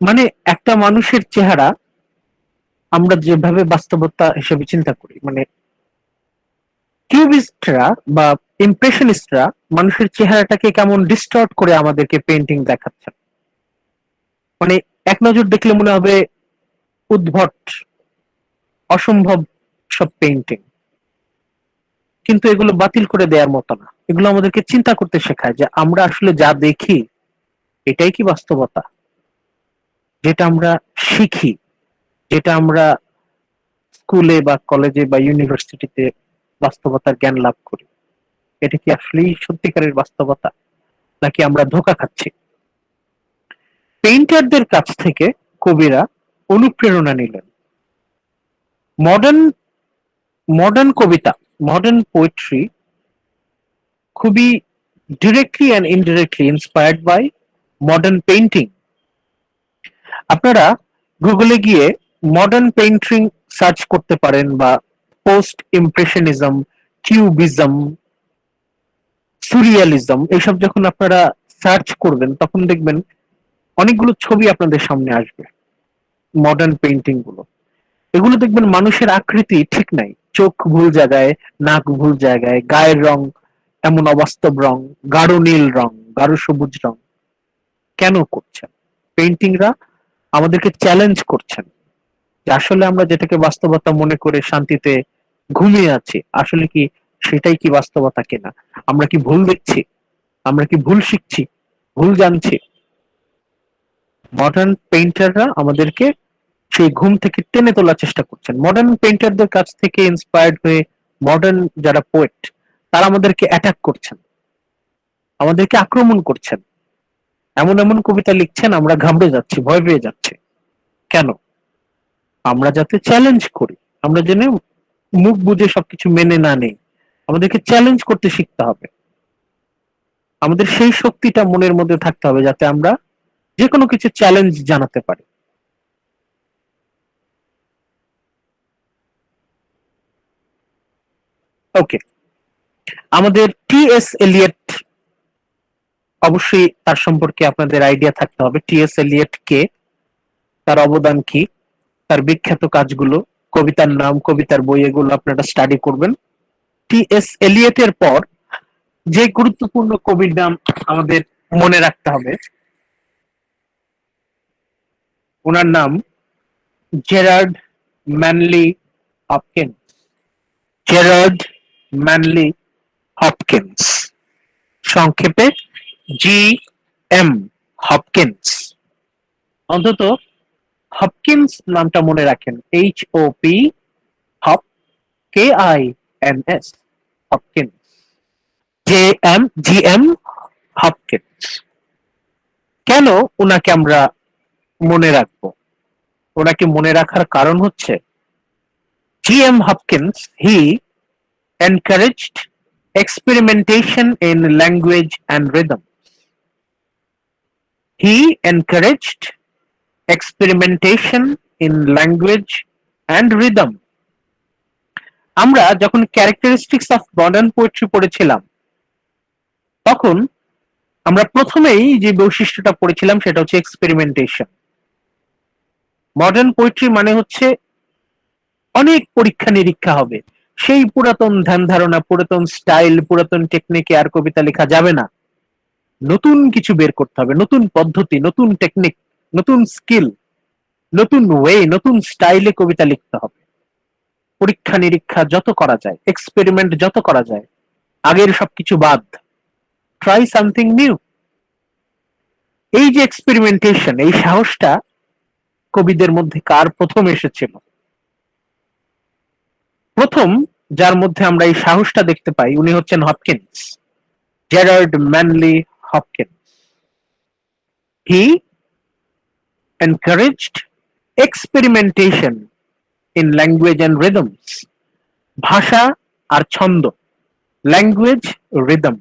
মানে একটা মানুষের চেহারা আমরা যেভাবে বাস্তবতা হিসেবে চিন্তা করি, মানে কিউবিস্টরা বা ইমপ্রেশনিস্টরা মানুষের চেহারাটাকে কেমন ডিস্টর্ট করে আমাদেরকে পেইন্টিং দেখাচ্ছে। মানে এক নজর দেখলে মনে হবে উদ্ভট, অসম্ভব সব পেইন্টিং, কিন্তু এগুলো বাতিল করে দেওয়ার মতো না। এগুলো আমাদেরকে চিন্তা করতে শেখায় যে আমরা আসলে যা দেখি এটাই কি বাস্তবতা, যেটা আমরা শিখি, যেটা আমরা স্কুলে বা কলেজে বা ইউনিভার্সিটিতে বাস্তবতার জ্ঞান লাভ করি, এটা কি আসলেই সত্যিকারের বাস্তবতা, নাকি আমরা ধোঁকা খাচ্ছি? পেইন্টারদের কাছ থেকে কবিরা অনুপ্রেরণা নিলেন। মডার্ন মডার্ন কবিতা, মডার্ন পোয়েট্রি খুবই directly and indirectly inspired by modern painting. আপনারা গুগলে গিয়ে মডার্ন পেইন্টিং সার্চ করতে পারেন, বা পোস্ট ইমপ্রেশনিজম, কিউবিজম, সুরিয়ালিজম, এইসব যখন আপনারা সার্চ করবেন তখন দেখবেন অনেকগুলো ছবি আপনাদের সামনে আসবে। মডার্ন পেইন্টিং গুলো, এগুলো দেখবেন মানুষের আকৃতি ঠিক নাই, চোখ ভুল জায়গায়, নাক ভুল জায়গায়, গায়ের রং এমন অবাস্তব রং, গাঢ় নীল রং, গাঢ় সবুজ রং। কেন করছেন? পেইন্টিংরা আমাদেরকে চ্যালেঞ্জ করছেন যে আসলে আমরা যেটাকে বাস্তবতা মনে করে শান্তিতে ঘুমিয়ে আছি, আসলে কি সেটাই কি বাস্তবতা কিনা? আমরা কি ভুল দেখছি? আমরা কি ভুল শিখছি, ভুল জানছি? মডার্ন পেইন্টাররা আমাদেরকে সেই ঘুম থেকে টেনে তোলার চেষ্টা করছেন। মডার্ন পেইন্টারদের কাছ থেকে ইন্সপায়ার্ড হয়ে মডার্ন যারা পোয়েট, তারা আমাদেরকে অ্যাটাক করছেন, আমাদেরকে আক্রমণ করছেন, এমন এমন কবিতা লিখছেন আমরা ঘাবড়ে যাচ্ছি, ভয় পেয়ে যাচ্ছি। কেন? আমরা যাতে চ্যালেঞ্জ করি, আমরা যেন মুখ বুঝে সবকিছু মেনে না নেই, আমাদেরকে চ্যালেঞ্জ করতে শিখতে হবে। আমাদের সেই শক্তিটা মনের মধ্যে থাকতে হবে যাতে আমরা যে কোনো কিছু চ্যালেঞ্জ জানাতে পারি। ওকে, আমাদের টি.এস. এলিয়ট, অবশ্যই তার সম্পর্কে আপনাদের আইডিয়া থাকতে হবে। টি.এস. এলিয়ট কে, তার অবদান কি, তার বিখ্যাত কাজগুলো, কবিতার নাম, কবিতার বই, এগুলো আপনারা স্টাডি করবেন। টি.এস. এলিয়টের পর যে গুরুত্বপূর্ণ কবির নাম আমাদের মনে রাখতে হবে, ওনার নাম Gerard Manley Hopkins. Gerard Manley Hopkins, সংক্ষেপে জি.এম. হপকিন্স। অন্তত হপকিন্স নামটা মনে রাখেন, H-O-P, hop, K-I-N-S, Hopkins, GM. Hopkins. কেন ওনাকে আমরা মনে রাখবো? ওনাকে মনে রাখার কারণ হচ্ছে, GM. Hopkins, he encouraged experimentation in language and rhythm. He encouraged experimentation in language and rhythm. আমরা যখন ক্যারেক্টারিস্টিক্স অফ মডার্ন পোয়েট্রি পড়েছিলাম, তখন আমরা প্রথমেই যে বৈশিষ্ট্যটা পড়েছিলাম সেটা হচ্ছে এক্সপেরিমেন্টেশন। মডার্ন পোয়েট্রি মানে হচ্ছে অনেক পরীক্ষা নিরীক্ষা হবে, সেই পুরাতন ধ্যান ধারণা, পুরাতন স্টাইল, পুরাতন টেকনিকে আর কবিতা লেখা যাবে না। নতুন কিছু বের করতে হবে, নতুন পদ্ধতি, নতুন টেকনিক, নতুন স্কিল, নতুন ওয়ে, নতুন স্টাইলে কবিতা লিখতে হবে। পরীক্ষা নিরীক্ষা যত করা যায়, এক্সপেরিমেন্ট যত করা যায়, আগের সবকিছু বাদ, ট্রাই সামথিং নিউ। এই যে এক্সপেরিমেন্টেশন, এই সাহসটা কবিদের মধ্যে কার প্রথম এসেছিল? প্রথম যার মধ্যে আমরা এই সাহসটা দেখতে পাই, উনি হচ্ছেন Hopkins, Gerard Manley Hopkins. He encouraged experimentation in language and rhythms. ভাষা আর ছন্দ, ল্যাঙ্গুয়েজ, রিদম,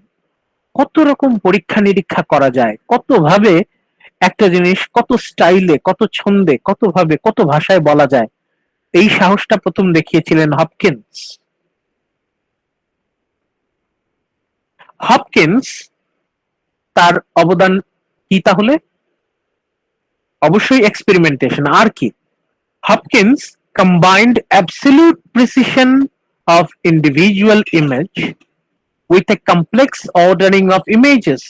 কত রকম পরীক্ষা নিরীক্ষা করা যায়, কত ভাবে একটা জিনিস, কত স্টাইলে, কত ছন্দে, কত ভাবে, কত ভাষায় বলা যায়, এই সাহসটা প্রথম দেখিয়েছিলেন হপকিন্স। হপকিন্স, তার অবদান কি তাহলে? অবশ্যই এক্সপেরিমেন্টেশন, আর কি? Hopkins combined absolute precision of individual image with a complex ordering of images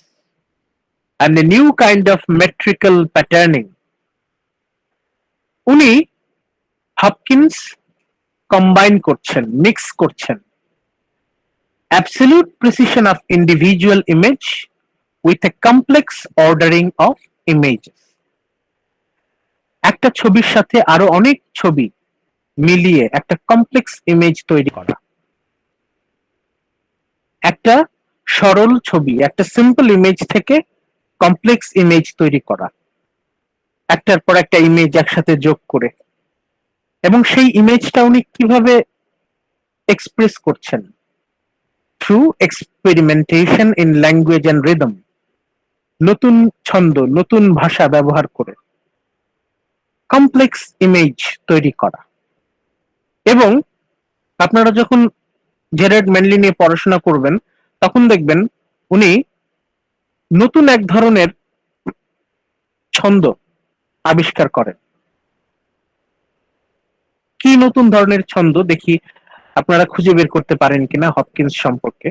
and a new kind of metrical patterning. উনি হপকিন্স কম্বাইন করছেন, মিক্স করছেন absolute precision of individual image with a complex ordering of images. একটা ছবির সাথে আরো অনেক ছবি মিলিয়ে একটা কমপ্লেক্স ইমেজ তৈরি করা, একটা সরল ছবি, একটা সিম্পল ইমেজ থেকে কমপ্লেক্স ইমেজ তৈরি করা, একটার পর একটা ইমেজ একসাথে যোগ করে। এবং সেই ইমেজটা উনি কিভাবে এক্সপ্রেস করছেন? Through experimentation in language and rhythm, নতুন ছন্দ, নতুন ভাষা ব্যবহার করে কমপ্লেক্স ইমেজ তৈরি করা। এবং আপনারা যখন জেরার্ড ম্যানলি নিয়ে পড়াশোনা করবেন, তখন দেখবেন উনি নতুন এক ধরনের ছন্দ আবিষ্কার করেন। কি নতুন ধরনের ছন্দ, দেখি আপনারা খুঁজে বের করতে পারেন কিনা হপকিন্স সম্পর্কে।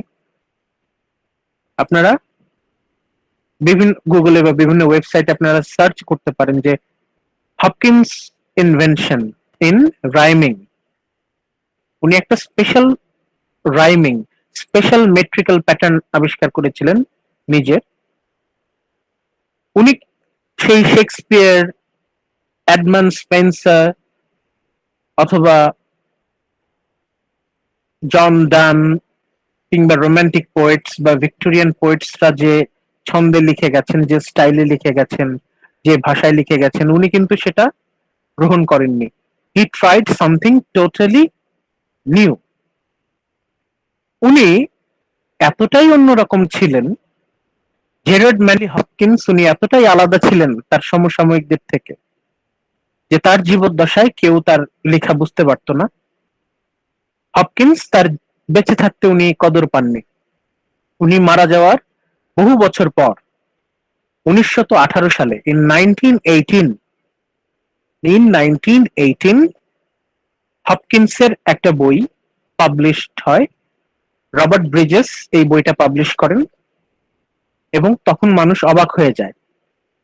আপনারা বিভিন্ন গুগলে বা বিভিন্ন ওয়েবসাইটে আপনারা সার্চ করতে পারেন যে হপকিন্স ইনভেনশন ইন রাইমিং। উনি একটা স্পেশাল রাইমিং, স্পেশাল মেট্রিক্যাল প্যাটার্ন আবিষ্কার করেছিলেন নিজের। উনি সেই শেক্সপিয়ার, এডমন্ড স্পেন্সার অথবা জন ডান কিংবা রোমান্টিক পোয়েটস বা ভিক্টোরিয়ান পোয়েটসরা যে ছন্দে লিখে গেছেন, যে স্টাইলে লিখে গেছেন, যে ভাষায় লিখে গেছেন, উনি কিন্তু সেটা গ্রহণ করেননি। He tried something totally new. উনি এতটাই অন্যরকম ছিলেন, জেরার্ড ম্যানলি হপকিন্স, উনি এতটাই আলাদা ছিলেন তার সমসাময়িকদের থেকে, যে তার জীবদ্দশায় কেউ তার লেখা বুঝতে পারত না। হপকিন্স তার বেঁচে থাকতে উনি কদর পাননি। উনি মারা যাওয়ার বহু বছর পর 1918 সালে ইন 1918 হপকিন্সের একটা বই পাবলিশড হয়। রবার্ট ব্রিজেস এই বইটা পাবলিশ করেন এবং তখন মানুষ অবাক হয়ে যায়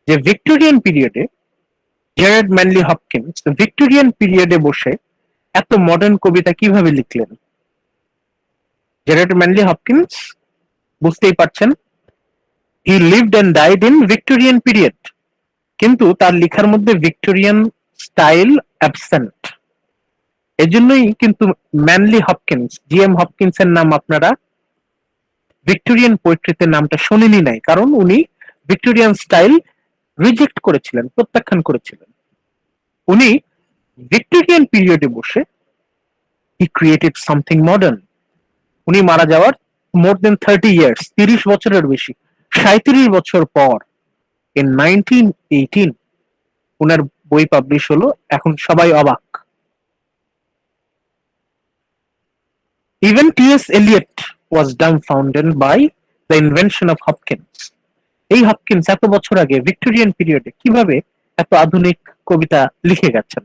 যে ভিক্টোরিয়ান পিরিয়ডে জেরার্ড ম্যানলি হপকিন্স ভিক্টোরিয়ান পিরিয়ডে বসে এত মডার্ন কবিতা কিভাবে লিখলেন। জেরার্ড ম্যানলি হপকিন্স, বুঝতেই পারছেন, he lived and died in Victorian period, কিন্তু তার লেখার মধ্যে ভিক্টোরিয়ান স্টাইল অ্যাবসেন্ট। এজন্যই কিন্তু ম্যানলি হপকিন্স, জিএম হপকিন্সের নাম আপনারা ভিক্টোরিয়ান পোয়েট্রিতে নামটা শোনেনি নাই, কারণ উনি ভিক্টোরিয়ান স্টাইল রিজেক্ট করেছিলেন, প্রত্যাখ্যান করেছিলেন। উনি ভিক্টোরিয়ান পিরিয়ডে বসে হি ক্রিয়েটেড সামথিং মডার্ন। উনি মারা যাওয়ার মোর দেন 30 ইয়ার্স, 30 বছরের বেশি, 37 বছর পর ইন 1918 উনার বই পাবলিশ হলো। এখন সবাই অবাক। Even T.S. Eliot was dumbfounded by the invention of Hopkins. এই হপকিন্স এত বছর আগে ভিক্টোরিয়ান পিরিয়ডে কিভাবে এত আধুনিক কবিতা লিখে গেছেন।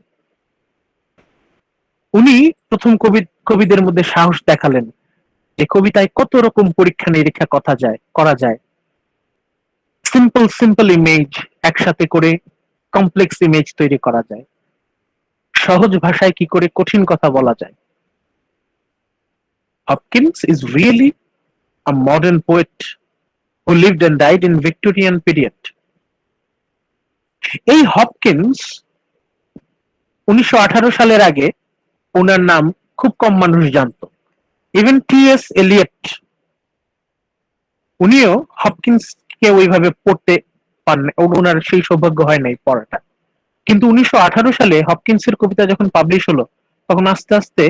উনি প্রথম কবিদের মধ্যে সাহস দেখালেন যে কবিতায় কত রকম পরীক্ষা নিরীক্ষা করা যায়। সিম্পল ইমেজ একসাথে করে কমপ্লেক্স ইমেজ তৈরি করা যায়। সহজ ভাষায় কি করে কঠিন কথা বলা যায়। Hopkins is really a modern poet who lived and died in Victorian period. এই হপকিন্স 1918 সালের আগে ওনার নাম খুব কম মানুষ জানতো। Even T.S.. এলিয়ট উনিও হপকিন্সকে ওইভাবে পড়তে পারেন, ওনার সেই সৌভাগ্য হয় নাই পড়াটা। কিন্তু 1918 সালে হপকিন্সের কবিতা যখন পাবলিশ হলো, তখন আস্তে আস্তে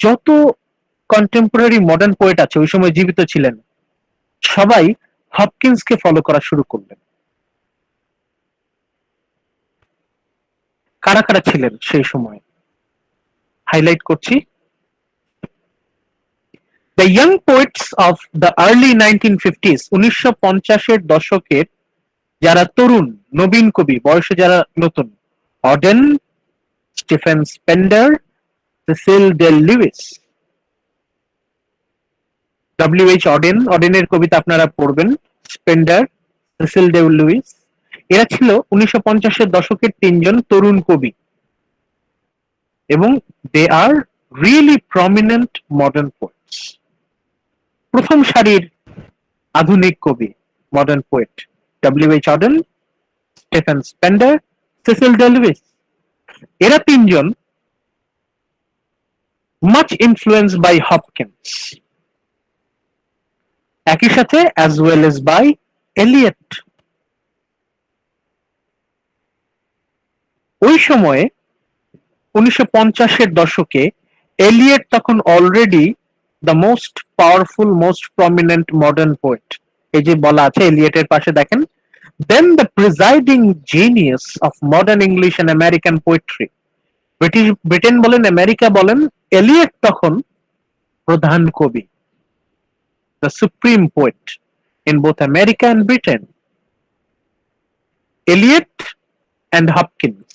যত কন্টেম্পোরারি মডার্ন পোয়েট আছে ওই সময় জীবিত ছিলেন, সবাই হপকিন্সকে ফলো করা শুরু করলেন। কারা কারা ছিলেন সেই সময় হাইলাইট করছি। The young poets of the early 1950s, 1950-এর দশকের যারা তরুণ নবীন কবি, বয়সে যারা নতুন, Auden, Stephen Spender, Cecil Day Lewis. W H. অডেনের কবিতা আপনারা পড়বেন, স্পেন্ডার, সেসিল ডে লুইস। এরা ছিল 1950-এর দশকের তিনজন তরুণ কবি এবং they are really prominent modern poets. প্রথম সারির আধুনিক কবি, modern poet W H. Auden, Stephen Spender, Cecil Day Lewis. এরা তিনজন মাচ ইনফ্লুয়েন্স বাই হপকিন্স, একই সাথে as well as by Eliot. ওই সময়ে 1950-এর দশকে এলিয়ট তখন already the most powerful, most prominent modern poet. এই যে বলা আছে এলিয়টের পাশে দেখেন, then the presiding genius of modern English and American poetry. Britain বলেন, আমেরিকা বলেন, এলিয়ট তখন প্রধান কবি, the supreme poet in both America and Britain. Eliot and Hopkins.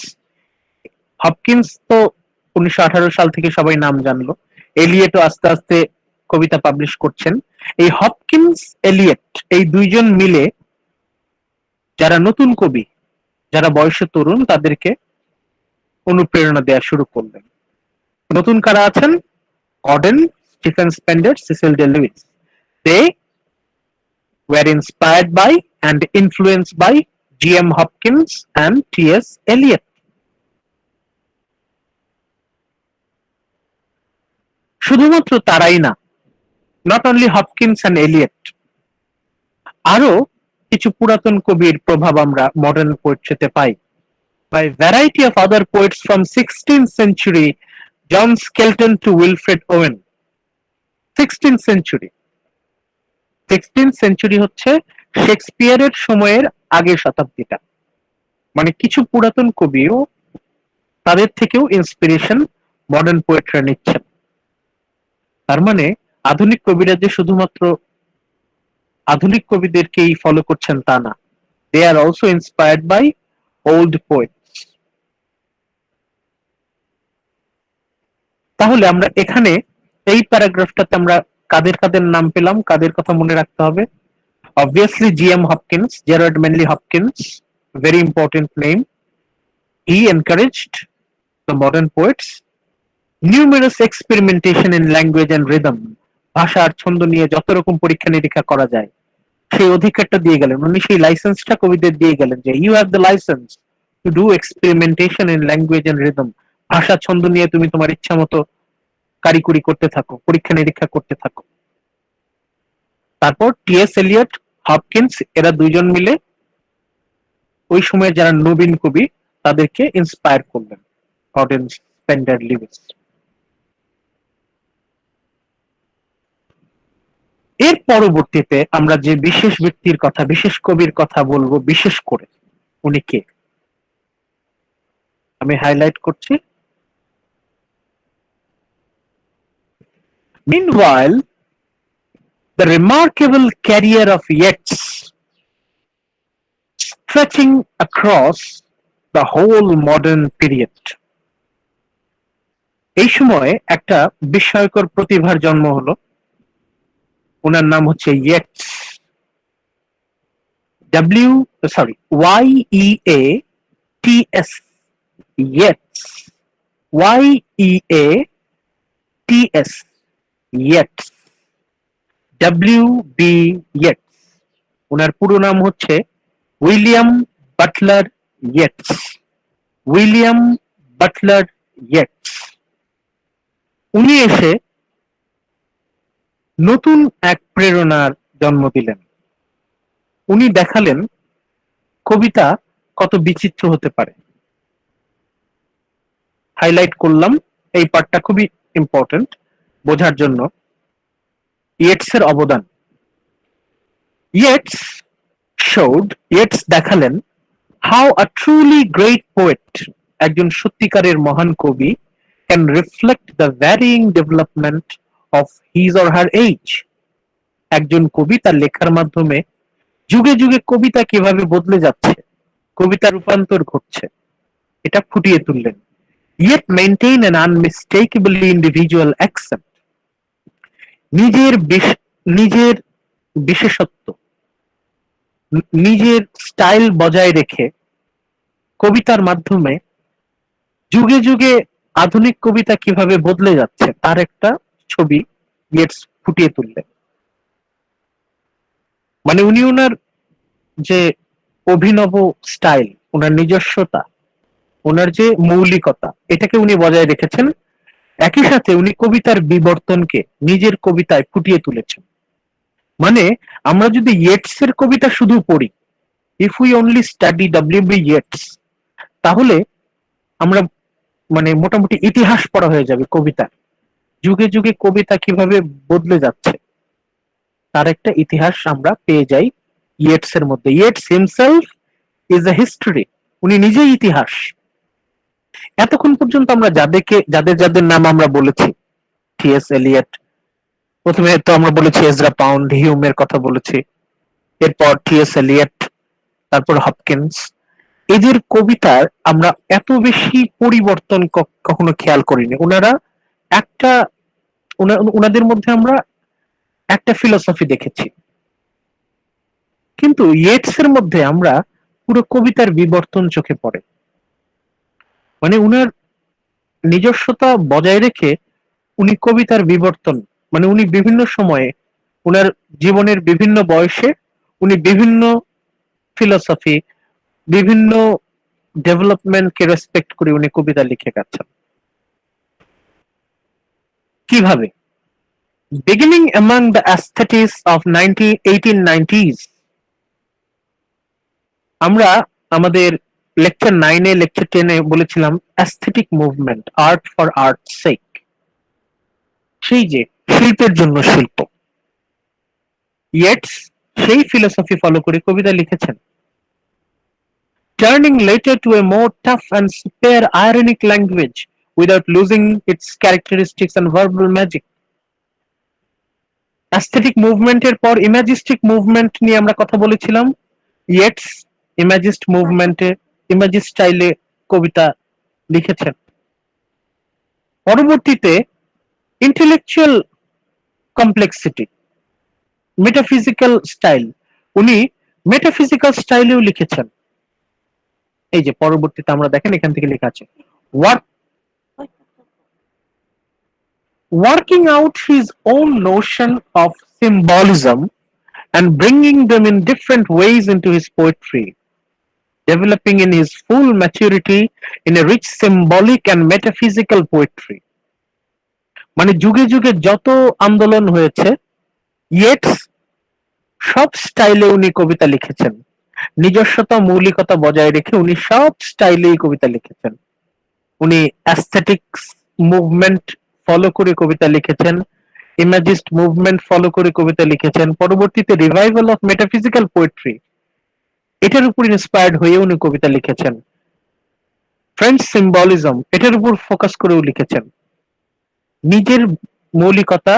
Hopkins তো 1918 সাল থেকে সবাই নাম জানলো, এলিয়টও আস্তে আস্তে কবিতা পাবলিশ করছেন। এই হপকিন্স, এলিয়ট এই দুইজন মিলে যারা নতুন কবি, যারা বয়সে তরুণ, তাদেরকে অনুপ্রেরণা দেওয়া শুরু করলেন। নতুন কারা আছেন? Auden, Stephen Spender, Cecil Day Lewis. They were inspired by and influenced by G.M. Hopkins and T.S. Eliot. শুধুমাত্র তারাই না, not only Hopkins and Eliot, আরো কিছু পুরাতন কবির প্রভাব আমরা মডার্ন পোয়েট্রিতে পাই। By variety of other poets from 16th century, John Skelton to Wilfred Owen. 16th century, 16th century হচ্ছে শেক্সপিয়ারের সময়ের আগের শতাব্দীটা। মানে কিছু পুরাতন কবিও তাদের থেকেও ইন্সপিরেশন মডার্ন পোয়েট্রি নিচ্ছেন। তার মানে আধুনিক কবিরা যে শুধুমাত্র আধুনিক কবিদেরকেই ফলো করছেন তা না, they are also inspired by old poets. তাহলে আমরা এখানে এই প্যারাগ্রাফটাতে আমরা কাদের কাদের নাম পেলাম, কাদের কথা মনে রাখতে হবে? Obviously, G.M. Hopkins, Gerard Manley Hopkins, very important name. He encouraged the modern poets. Numerous experimentation in language and rhythm. ভাষা আর ছন্দ নিয়ে যত রকম পরীক্ষা নিরীক্ষা করা যায় সেই অধিকারটা দিয়ে গেলেন, উনি সেই লাইসেন্সটা কবিদের দিয়ে গেলেন যে you have the license to do experimentation in language and rhythm. ভাষা ছন্দ নিয়ে তুমি তোমার ইচ্ছা মতো কারিকুরি করতে থাকো, পরীক্ষা নিরীক্ষা করতে থাকো। তারপর টি.এস. এলিয়ট, হপকিন্স, এরা দুইজন মিলে ওই সময়ের যারা নবীন কবি তাদেরকে ইন্সপায়ার করলেন। Gordon Spender Leavis. এর পরবর্তীতে আমরা যে বিশেষ ব্যক্তির কথা, বিশেষ কবির কথা বলবো, বিশেষ করে উনি কে আমি হাইলাইট করছি। Meanwhile, the remarkable career of Yeats, stretching across the whole modern period. এই সময়ে একটা বিস্ময়কর প্রতিভার জন্ম হলো, ওনার নাম হচ্ছে Yeats. YEATS, Yeats, YEATS, Yeats, WB Yeats. ওনার পুরো নাম হচ্ছে William Butler Yeats. William Butler Yeats. উনি এসে নতুন এক প্রেরণার জন্ম দিলেন। উনি দেখালেন কবিতা কত বিচিত্র হতে পারে। হাইলাইট করলাম, এই পার্টটা খুবই ইম্পর্টেন্ট বোঝার জন্য ইয়েটসের অবদান। ইয়েটস দেখালেন how a truly great poet, একজন সত্যিকারের মহান কবি, can reflect the varying development of his or her age. একজন কবি তার লেখার মাধ্যমে যুগে যুগে কবিতা কিভাবে বদলে যাচ্ছে, কবিতা রূপান্তর ঘটছে, এটা ফুটিয়ে তুললেন। Yet maintain an unmistakably individual accent. নিজের বিশেষত্ব, নিজের স্টাইল বজায় রেখে কবিতার মাধ্যমে যুগে যুগে আধুনিক কবিতা কিভাবে বদলে যাচ্ছে তার একটা ছবি ইয়েটস ফুটিয়ে তুললেন। মানে উনি ওনার যে অভিনব স্টাইল, ওনার নিজস্বতা, ওনার যে মৌলিকতা, এটাকে উনি বজায় রেখেছেন। একই সাথে উনি কবিতার বিবর্তনকে নিজের কবিতায় ফুটিয়ে তুলেছেন। মানে আমরা যদি ইয়েটসের কবিতা শুধু পড়ি, if we only study WB Yeats, তাহলে আমরা মানে মোটামুটি ইতিহাস পড়া হয়ে যাবে কবিতার। যুগে যুগে কবিতা কিভাবে বদলে যাচ্ছে তার একটা ইতিহাস আমরা পেয়ে যাই ইয়েটসের মধ্যে। Yeats himself is a history, উনি নিজেই ইতিহাস। এতক্ষণ পর্যন্ত আমরা যাদের নাম আমরা বলেছি, টি.এস. এলিয়ট, প্রথমে তো আমরা বলেছি এজরা পাউন্ড, হিউমের কথা বলেছি, এরপর টি.এস. এলিয়ট, তারপর হপকিন্স। এদের কবিতার আমরা এত বেশি পরিবর্তন কখনো খেয়াল করিনি। ওনাদের মধ্যে আমরা একটা ফিলোসফি দেখেছি, কিন্তু ইয়েটসের মধ্যে আমরা পুরো কবিতার বিবর্তন চোখে পড়ে। মানে উনার নিজস্বতা বজায় রেখে উনি কবিতার বিবর্তন, মানে উনি বিভিন্ন সময়ে উনার জীবনের বিভিন্ন বয়সে উনি বিভিন্ন ফিলোসফি, বিভিন্ন ডেভেলপমেন্টকে রেসপেক্ট করে উনি কবিতা লিখে গেছেন। কিভাবে? Beginning among the aesthetics of 1890s, আমরা আমাদের লেকচার 9-এ লেকচার 10-এ বলেছিলাম aesthetic movement, art for art sake, সেই যে শিল্পের জন্য শিল্প। ইয়েটস সেই ফিলোসফি ফলো করে কবিতা লিখেছেন। Turning letter to a more tough and spare ironic language without losing its characteristics and verbal magic. Aesthetic মুভমেন্টের পর ইমাজিস্টিক মুভমেন্ট নিয়ে আমরা কথা বলেছিলাম। ইয়েটস ইমাজিস্ট মুভমেন্টে ইমাজিস্ট স্টাইলে কবিতা লিখেছেন। পরবর্তীতে ইন্টেলেকচুয়াল কমপ্লেক্সিটি, মেটাফিজিক্যাল স্টাইল, উনি মেটাফিজিক্যাল স্টাইলেও লিখেছেন। এই যে পরবর্তীতে আমরা দেখেন এখান থেকে লেখা আছে working out his own notion of symbolism and bringing them in different ways into his poetry, developing in his full maturity in a rich symbolic and metaphysical poetry. মানে যুগে যুগে যত আন্দোলন হয়েছে, ইয়েটস সব স্টাইলে উনি কবিতা লিখেছেন। নিজস্বতা মৌলিকতা বজায় রেখে উনি সব স্টাইলেই কবিতা লিখেছেন। উনি অ্যাস্থেটিক্স মুভমেন্ট ফলো করে কবিতা লিখেছেন, ইমাজিস্ট মুভমেন্ট ফলো করে কবিতা লিখেছেন। পরবর্তীতে রিভাইভাল অফ মেটাফিজিক্যাল পোয়েট্রি, এটার উপর ইন্সপায়ার্ড হয়ে উনি কবিতা লিখেছেন। ফ্রেঞ্চ সিম্বলিজম, এটার উপর ফোকাস করেও লিখেছেন। নিজের মৌলিকতা,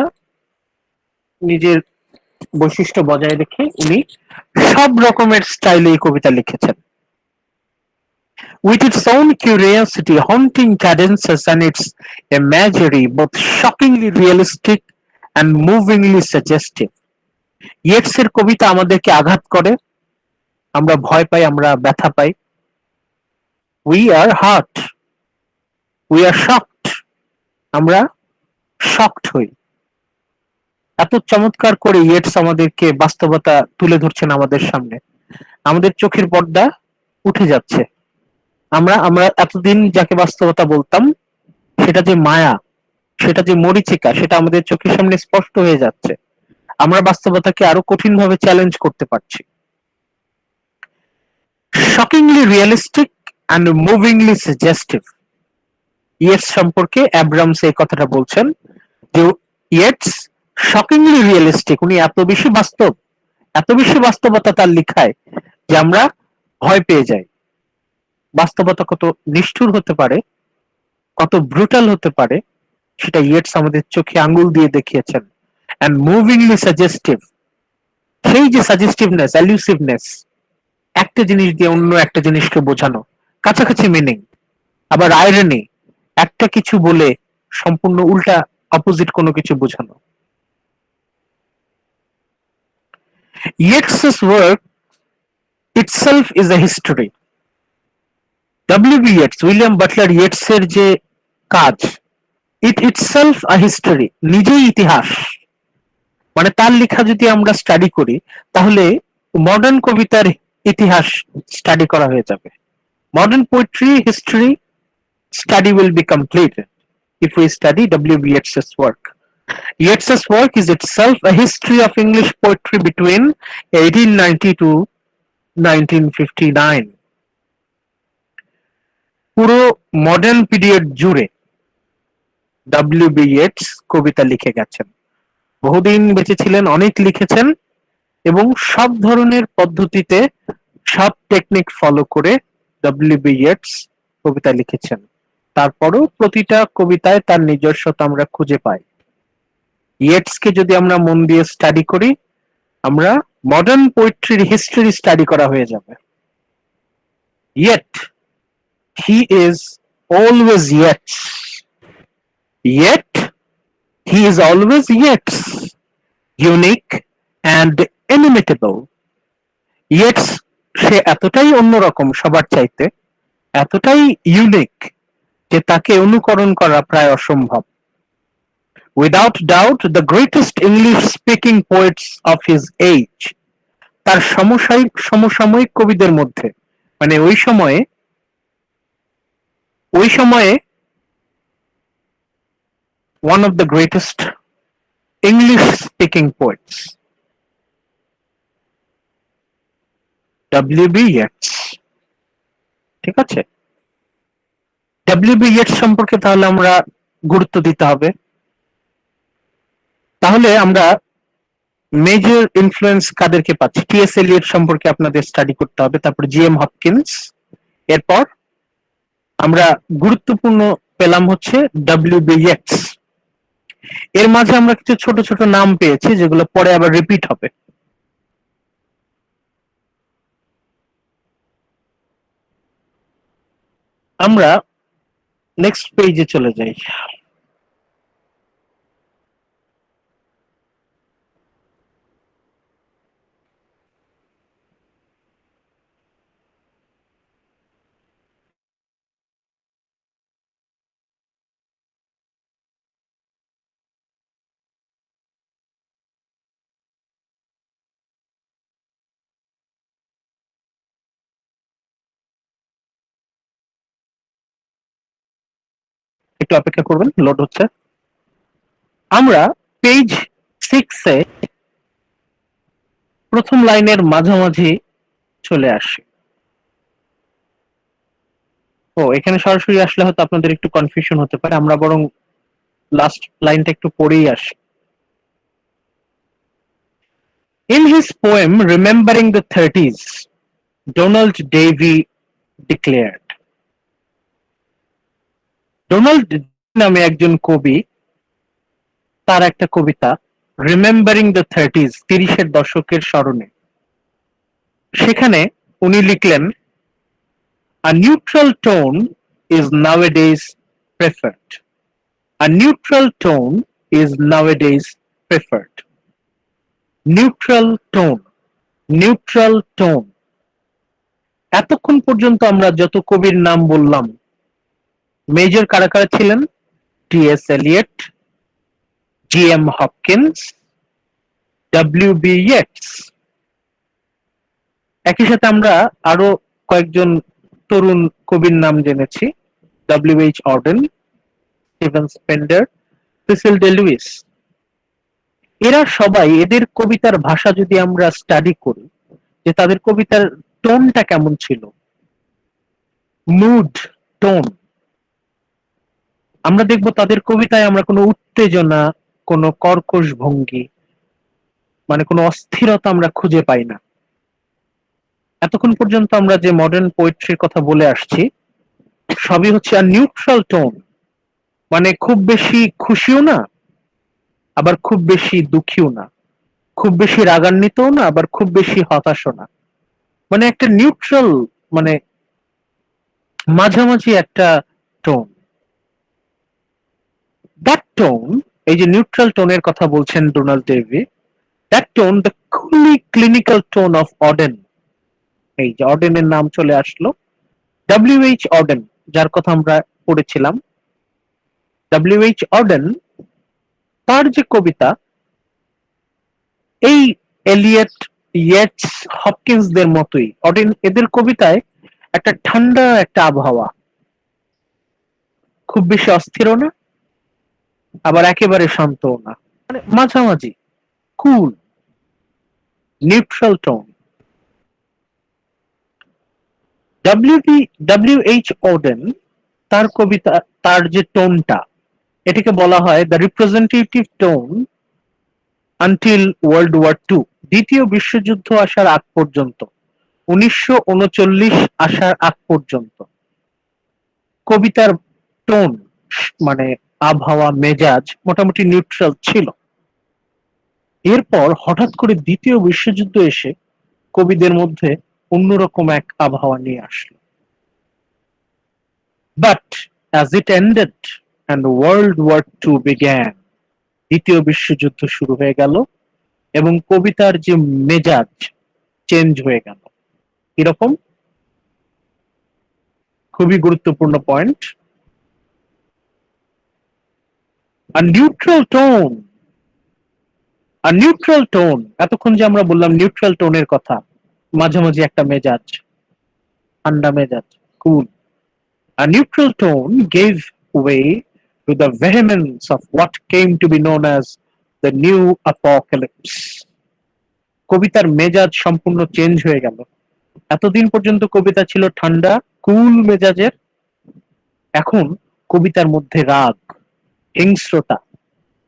নিজের বৈশিষ্ট্য বজায় রেখে উনি সব রকমের স্টাইলে কবিতা লিখেছেন। With its own curiosity, haunting cadences, and its imagery, both shockingly realistic and movingly suggestive. ইয়েটসের কবিতা আমাদেরকে আঘাত করে, আমরা ভয় পাই, আমরা ব্যথা পাই। We are hurt, we are shocked, আমরা শকড হই। এত চমৎকার করে ইয়েটস আমাদেরকে বাস্তবতা তুলে ধরছেন আমাদের সামনে, আমাদের চোখের পর্দা উঠে যাচ্ছে। আমরা আমরা এতদিন যাকে বাস্তবতা বলতাম, সেটা যে মায়া, সেটা যে মরীচিকা, সেটা আমাদের চোখের সামনে স্পষ্ট হয়ে যাচ্ছে। আমরা বাস্তবতাকে আরো কঠিন ভাবে চ্যালেঞ্জ করতে পারছি। শকিংলি রিয়েলিস্টিক অ্যান্ড মুভিংলি সাজেস্টিভ, ইয়েটস সম্পর্কে অ্যাব্রামস এই কথাটা বলছেন যে ইয়েটস শকিংলি রিয়েলিস্টিক, উনি এত বেশি বাস্তব, এত বেশি বাস্তবতা তার লেখায় যে আমরা ভয় পেয়ে যাই। বাস্তবতা কত নিষ্ঠুর হতে পারে, কত ব্রুটাল হতে পারে, সেটা ইয়েটস আমাদের চোখে আঙ্গুল দিয়ে দেখিয়েছেন। অ্যান্ড মুভিংলি সাজেস্টিভ, সেই যে সাজেস্টিভনেস, এলুসিভনেস, একটা জিনিস দিয়ে অন্য একটা জিনিসকে বোঝানো, কাছাকাছি মিনিং, আবার আইরনি, একটা কিছু বলে সম্পূর্ণ উল্টা অপোজিট কোনো কিছু বোঝানো। Yeats's work itself is a history. W.B. Yeats, William Butler ইয়েটসের যে কাজ, ইট ইটসেলফ আ হিস্টোরি, নিজেই ইতিহাস। মানে তার লেখা যদি আমরা স্টাডি করি, তাহলে মডার্ন কবিতার ইতিহাস স্টাডি করা হয়ে যাবে। Modern poetry history study will be completed if we study W.B. Yeats's work. Yeats's work is itself a history of English poetry between 1890 to 1959. পুরো মডার্ন পিরিয়ড জুড়ে W.B. Yeats কবিতা লিখে গেছেন। বহুদিন বেঁচে ছিলেন, অনেক লিখেছেন, এবং সব ধরনের পদ্ধতিতে, সব টেকনিক ফলো করে W.B. Yeats কবিতা লিখেছেন। তারপরও প্রতিটা কবিতায় তার নিজস্বতা আমরা খুঁজে পাই। ইয়েটসকে যদি আমরা মন দিয়ে স্টাডি করি, আমরা মডার্ন পোয়েট্রির হিস্টরি স্টাডি করা হয়ে যাবে। Yet he is always Yeats. Yet he is always Yeats, unique and inimitable. Yeats সে এতটাই অন্যরকম সবার চাইতে, এতটাই ইউনিক যে তাকে অনুকরণ করা প্রায় অসম্ভব। Without doubt the greatest English speaking poets of his age, তার সমসাময়িক কবিদের মধ্যে, মানে ওই সময়ে one of the greatest English speaking poets, W.B. Yeats। ঠিক আছে, W.B. Yeats সম্পর্কে তাহলে আমরা গুরুত্ব দিতে হবে। তাহলে আমরা মেজর ইনফ্লুয়েন্স কাদেরকে পাচ্ছি? টি.এস. এলিয়ট সম্পর্কে আপনাদের স্টাডি করতে হবে, তারপর জি.এম. হপকিন্স, এরপর আমরা গুরুত্বপূর্ণ পেলাম হচ্ছে W.B. Yeats। এর মাঝে আমরা কিছু ছোট ছোট নাম পেয়েছি যেগুলো পরে আবার রিপিট হবে। আমরা নেক্সট পেজে চলে যাই। একটু অপেক্ষা করবেন, লোড হচ্ছে। আমরা পেজ 6 এ প্রথম লাইনের মাঝামাঝি চলে আসি। ও, এখানে সরাসরি আসলে হয়তো আপনাদের একটু কনফিউশন হতে পারে, আমরা বরং লাস্ট লাইনটা একটু পড়েই আসি। In his poem Remembering the 30s, Donald Davy declared, Donald নামে একজন কবি তার একটা কবিতা রিমেম্বারিং দ্য 30s, 30-এর দশকের স্মরণে, সেখানে উনি লিখলেন, A neutral tone is nowadays preferred. A neutral tone is nowadays preferred. Neutral tone, neutral tone. এতক্ষণ পর্যন্ত আমরা যত কবির নাম বললাম, মেজর কারা কারা ছিলেন? TS. Eliot, GM. Hopkins, WB. Yeats. একই সাথে আমরা আরো কয়েকজন তরুণ কবির নাম জেনেছি, WH. Auden, Stephen Spender, Cecil Day Lewis. এরা সবাই, এদের কবিতার ভাষা যদি আমরা স্টাডি করি, যে তাদের কবিতার টোনটা কেমন ছিল, মুড, টোন, আমরা দেখব তাদের কবিতায় আমরা কোনো উত্তেজনা, কোনো কর্কশ ভঙ্গি, মানে কোনো অস্থিরতা আমরা খুঁজে পাই না। এতক্ষণ পর্যন্ত আমরা যে মডার্ন পোয়েট্রির কথা বলে আসছি, সবই হচ্ছে আর নিউট্রাল টোন, মানে খুব বেশি খুশিও না, আবার খুব বেশি দুঃখীও না, খুব বেশি রাগান্বিতও না, আবার খুব বেশি হতাশও না, মানে একটা নিউট্রাল, মানে মাঝামাঝি একটা টোন। দ্যাট টোন, এই যে নিউট্রাল টোনের কথা বলছেন Donald Davie, that tone the coolly clinical tone of Auden. এই যে অডেনের নাম চলে আসলো, ডব্লিউ.এইচ. অডেন, যার কথা আমরা পড়েছিলাম। ডব্লিউ.এইচ. অডেন, তার যে কবিতা, এই এলিয়ট, ইয়েটস, হপকিন্সদের মতোই অডেন, এদের কবিতায় একটা ঠান্ডা একটা আবহাওয়া, খুব বেশি অস্থিরও না, আবার একেবারে শান্তও না, মানে মাঝামাঝি, cool, neutral tone. W H. Auden, তার কবিতা, তার যে টোনটা, এটাকে বলা হয় the representative tone until World War two, দ্বিতীয় বিশ্বযুদ্ধ আসার আগ পর্যন্ত, 1939 আসার আগ পর্যন্ত কবিতার টোন, মানে আবহাওয়া, মেজাজ মোটামুটি নিউট্রাল ছিল। এরপর হঠাৎ করে দ্বিতীয় বিশ্বযুদ্ধ এসে কবিদের মধ্যে অন্যরকম এক আবহাওয়া নিয়ে আসলো। But as it ended and World War two began, দ্বিতীয় বিশ্বযুদ্ধ শুরু হয়ে গেল এবং কবিতার যে মেজাজ চেঞ্জ হয়ে গেল। এরকম খুবই গুরুত্বপূর্ণ পয়েন্ট। আর নিউট্রাল টোন, আর নিউট্রাল টোন, এতক্ষণ যে আমরা বললাম নিউট্রাল টোনের কথা, মাঝামাঝি একটা মেজাজ, ঠান্ডা মেজাজ, কুল। A neutral tone gave way to the vehemence of what came to be known as the new apocalypse. কবিতার মেজাজ সম্পূর্ণ চেঞ্জ হয়ে গেল। এতদিন পর্যন্ত কবিতা ছিল ঠান্ডা, কুল মেজাজের, এখন কবিতার মধ্যে রাগ, হিংস্রতা,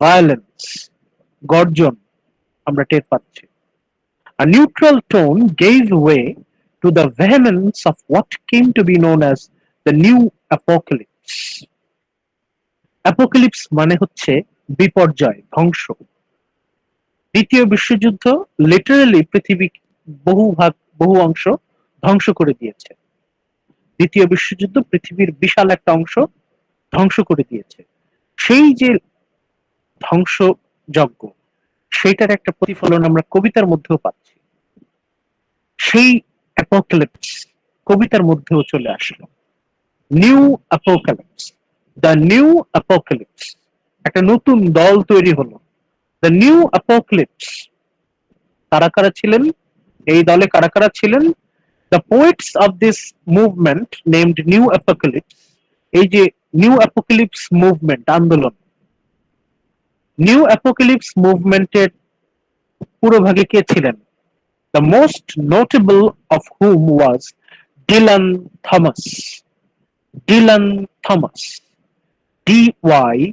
ভায়োলেন্স, গর্জন আমরা টের পাচ্ছি। A neutral tone gave way to the vehemence of what came to be known as the new apocalypse. Apocalypse মানে হচ্ছে বিপর্যয়, ধ্বংস। দ্বিতীয় বিশ্বযুদ্ধ লিটারালি পৃথিবী বহু অংশ ধ্বংস করে দিয়েছে। দ্বিতীয় বিশ্বযুদ্ধ পৃথিবীর বিশাল একটা অংশ ধ্বংস করে দিয়েছে। সেই যে ধ্বংসযজ্ঞ, সেইটার একটা প্রতিফলন আমরা কবিতার মধ্যেও পাচ্ছি। সেই অ্যাপোক্যালিপস কবিতার মধ্যেও চলে আসলো। New apocalypse, the new apocalypse, একটা নতুন দল তৈরি হলো, দ্য নিউ অ্যাপোক্যালিপস। কারা কারা ছিলেন এই দলে? কারা কারা ছিলেন? The poets of this movement named new apocalypse. এই যে নিউ অ্যাপোক্যালিপস মুভমেন্ট, আন্দোলন, নিউ অ্যাপোক্যালিপস মুভমেন্টের পুরোভাগে কে ছিলেন? The most notable of whom was Dylan Thomas. Dylan Thomas. D-Y-L-A-N.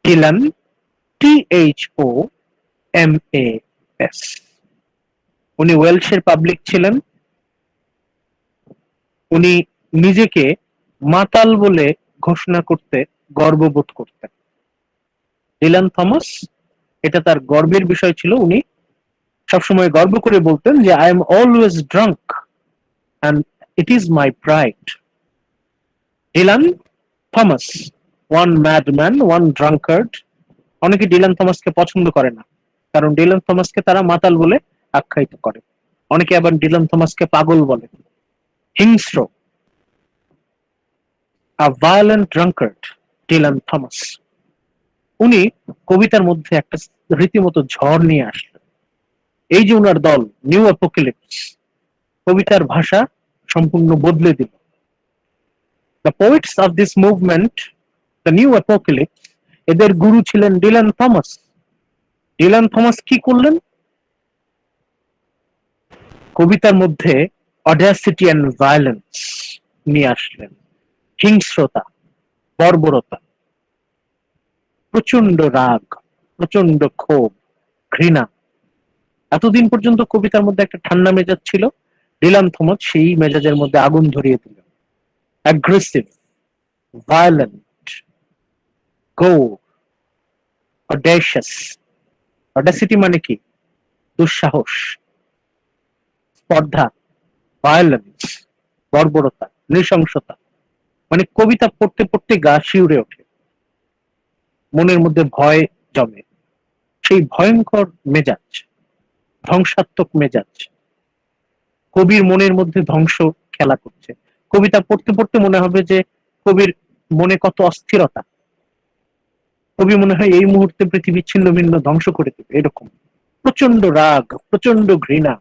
Dylan, T-H-O-M-A-S. উনি ওয়েলসের পাবলিক ছিলেন। উনি নিজেকে মাতাল বলে ঘোষণা করতে গর্ববোধ করতেন। ডিলান থমাস, এটা তার গর্বের বিষয় ছিল। উনি সবসময় গর্ব করে বলতেন যে I am always drunk and it is my pride. Dylan Thomas, one madman, one drunkard. অনেকে ডিলান থমাসকে পছন্দ করে না, কারণ ডিলান থমাসকে তারা মাতাল বলে আখ্যায়িত করে। অনেকে আবার ডিলান থমাসকে পাগল বলে, হিংস্র। আ ভায়োলেন্ট ড্রাঙ্কার্ড, ডিলান থমাস। উনি কবিতার মধ্যে একটা রীতিমতো ঝড় নিয়ে আসলেন। এই যে উনার দল নিউ অ্যাপোক্যালিপস, কবিতার ভাষা সম্পূর্ণ বদলে দিল। The poets of this movement, the new apocalypse, এদের গুরু ছিলেন ডিলান থমাস। ডিলান থমাস কি করলেন? কবিতার মধ্যে অডাসিটি অ্যান্ড ভায়োলেন্স নিয়ে আসলেন, হিংস্রতা, বর্বরতা, প্রচন্ড রাগ, প্রচন্ড ক্ষোভ, ঘৃণা। এতদিন পর্যন্ত কবিতার মধ্যে একটা ঠান্ডা মেজাজ ছিল, ডিলান থমাস সেই মেজাজের মধ্যে আগুন ধরিয়ে দিল। অ্যাগ্রেসিভ, ভায়োলেন্ট, গো, অডেশাস। অডাসিটি মানে কি? দুঃসাহস, স্পর্ধা, ভায়োলেন্স, বর্বরতা, নৃশংসতা। মানে কবিতা পড়তে পড়তে গা শিউরে ওঠে, মনের মধ্যে ভয় জমে। সেই ভয়ঙ্কর মেজাজ, ধ্বংসাত্মক মেজাজ, কবির মনের মধ্যে ধ্বংস খেলা করছে। কবিতা পড়তে পড়তে মনে হবে যে কবির মনে কত অস্থিরতা। কবি মনে হয় এই মুহূর্তে পৃথিবী ছিন্ন ভিন্ন ধ্বংস করে দেবে, এরকম প্রচন্ড রাগ, প্রচন্ড ঘৃণা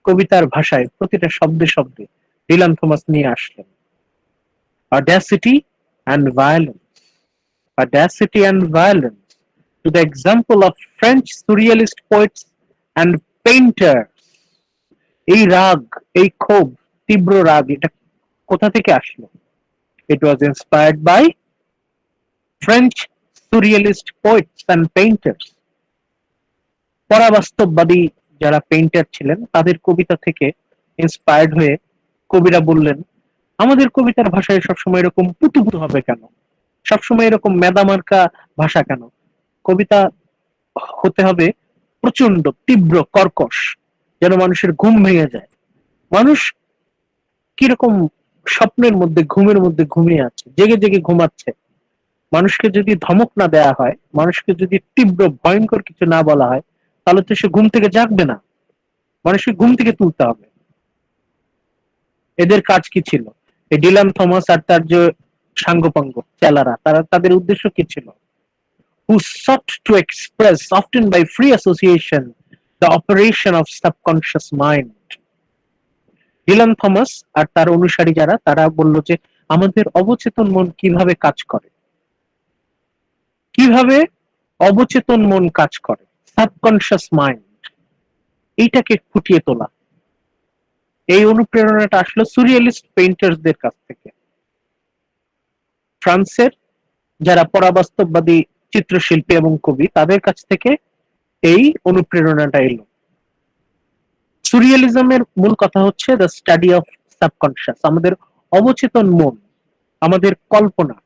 কবিতার ভাষায় প্রতিটা শব্দে শব্দে ডিলান থমাস নিয়ে আসলেন। Audacity and violence, audacity and violence, to the example of French surrealist poets and painters. এই রাগ, এই ক্ষোভ, তীব্র রাগ, এটা কোথা থেকে আসলো? It was inspired by French surrealist poets and painters. পরাবাস্তববাদী যারা পেইন্টার ছিলেন তাদের কবিতা থেকে ইন্সপায়ার্ড হয়ে কবিরা বললেন, আমাদের কবিতার ভাষায় সবসময় এরকম পুতুপুতু হবে কেন? সবসময় এরকম মেদামার্কা ভাষা কেন? কবিতা হতে হবে প্রচন্ড তীব্র, কর্কশ, যেন মানুষের ঘুম ভেঙে যায়। মানুষ কিরকম স্বপ্নের মধ্যে, ঘুমের মধ্যে ঘুমিয়ে আছে, জেগে জেগে ঘুমাচ্ছে। মানুষকে যদি ধমক না দেয়া হয়, মানুষকে যদি তীব্র ভয়ঙ্কর কিছু না বলা হয়, তাহলে তো সে ঘুম থেকে জাগবে না। মানুষকে ঘুম থেকে তুলতে হবে। এদের কাজ কি ছিল? এই ডিলান থমাস আর তার যে সাঙ্গপাঙ্গ চেলারা, তাদের উদ্দেশ্য কি ছিল? Who sought to express, often by free association, the operation of subconscious mind. Dylan Thomas আর তার অনুসারী যারা, তারা বলল যে আমাদের অবচেতন মন কিভাবে কাজ করে, কিভাবে অবচেতন মন কাজ করে, সাবকনশিয়াস মাইন্ড, এইটাকে ফুটিয়ে তোলা। এই অনুপ্রেরণাটা আসলো সুরিয়ালিস্ট পেইন্টারদের কাছ থেকে। ফ্রান্সের যারা পরাবাস্তববাদী চিত্রশিল্পী এবং কবি, তাদের কাছ থেকে এই অনুপ্রেরণাটা এলো। সুরিয়ালিজমের মূল কথা হচ্ছে দ্য স্টাডি অফ সাবকনশিয়াস, আমাদের অবচেতন মন, আমাদের কল্পনা,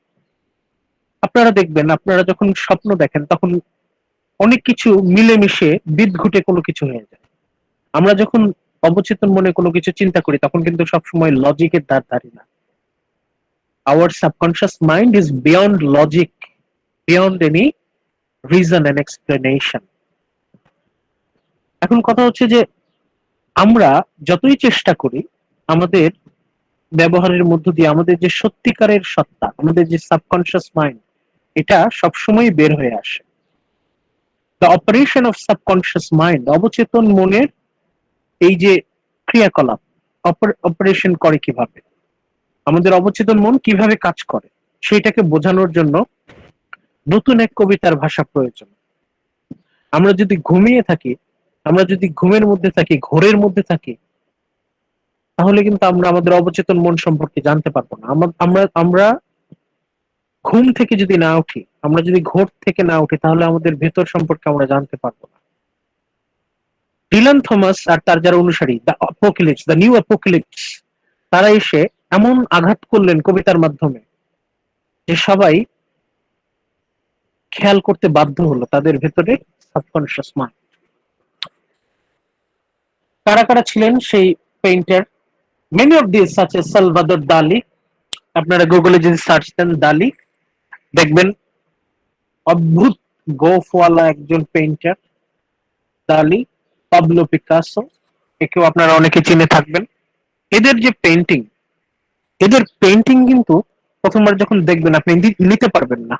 আপনারা দেখবেন, আপনারা যখন স্বপ্ন দেখেন তখন অনেক কিছু মিলেমিশে বিদঘুটে কোনো কিছু হয়ে যায়। আমরা যখন অবচেতন মনে কোনো কিছু চিন্তা করি তখন কিন্তু সবসময় লজিকের ধার ধারি না। Our subconscious mind is beyond logic, beyond any reason and explanation. এখন কথা হচ্ছে যে আমরা যতই চেষ্টা করি আমাদের ব্যবহারের মধ্য দিয়ে আমাদের যে সত্যিকারের সত্তা, আমাদের যে সাবকনশিয়াস মাইন্ড, এটা সবসময় বের হয়ে আসে। The operation of subconscious mind, অবচেতন মনের এই যে ক্রিয়াকলাপ, অপারেশন করে কিভাবে, আমাদের অবচেতন মন কিভাবে কাজ করে, সেটাকে বোঝানোর জন্য নতুন এক কবিতার ভাষা প্রয়োজন। আমরা যদি ঘুমিয়ে থাকি, আমরা যদি ঘুমের মধ্যে থাকি, ঘোরের মধ্যে থাকি, তাহলে কিন্তু আমরা আমাদের অবচেতন মন সম্পর্কে জানতে পারবো না। আমরা আমরা ঘুম থেকে যদি না উঠি, আমরা যদি ঘোর থেকে না উঠি, তাহলে আমাদের ভেতর সম্পর্কে আমরা জানতে পারবো না। ডিলান থমাস আর তার যারা অনুসারী, the apocalypse, the new apocalypse, তারা এসে এমন আঘাত করলেন কবিতার মাধ্যমে যে সবাই খেয়াল করতে বাধ্য হলো তাদের ভেতরে সাবকনশিয়াস মাইন্ড। কারা কারা ছিলেন সেই painter? Many of this such as Salvador দালি। আপনারা গুগলে যদি সার্চ দেন দালি, দেখবেন অদ্ভুত গোফওয়ালা একজন পেইন্টার দালি। পাবলো পিকাসো, একেও আপনারা অনেকে চিনে থাকবেন। এদের যে পেইন্টিং, এদের পেইন্টিং কিন্তু প্রথমবার যখন দেখবেন আপনি নিতে পারবেন না,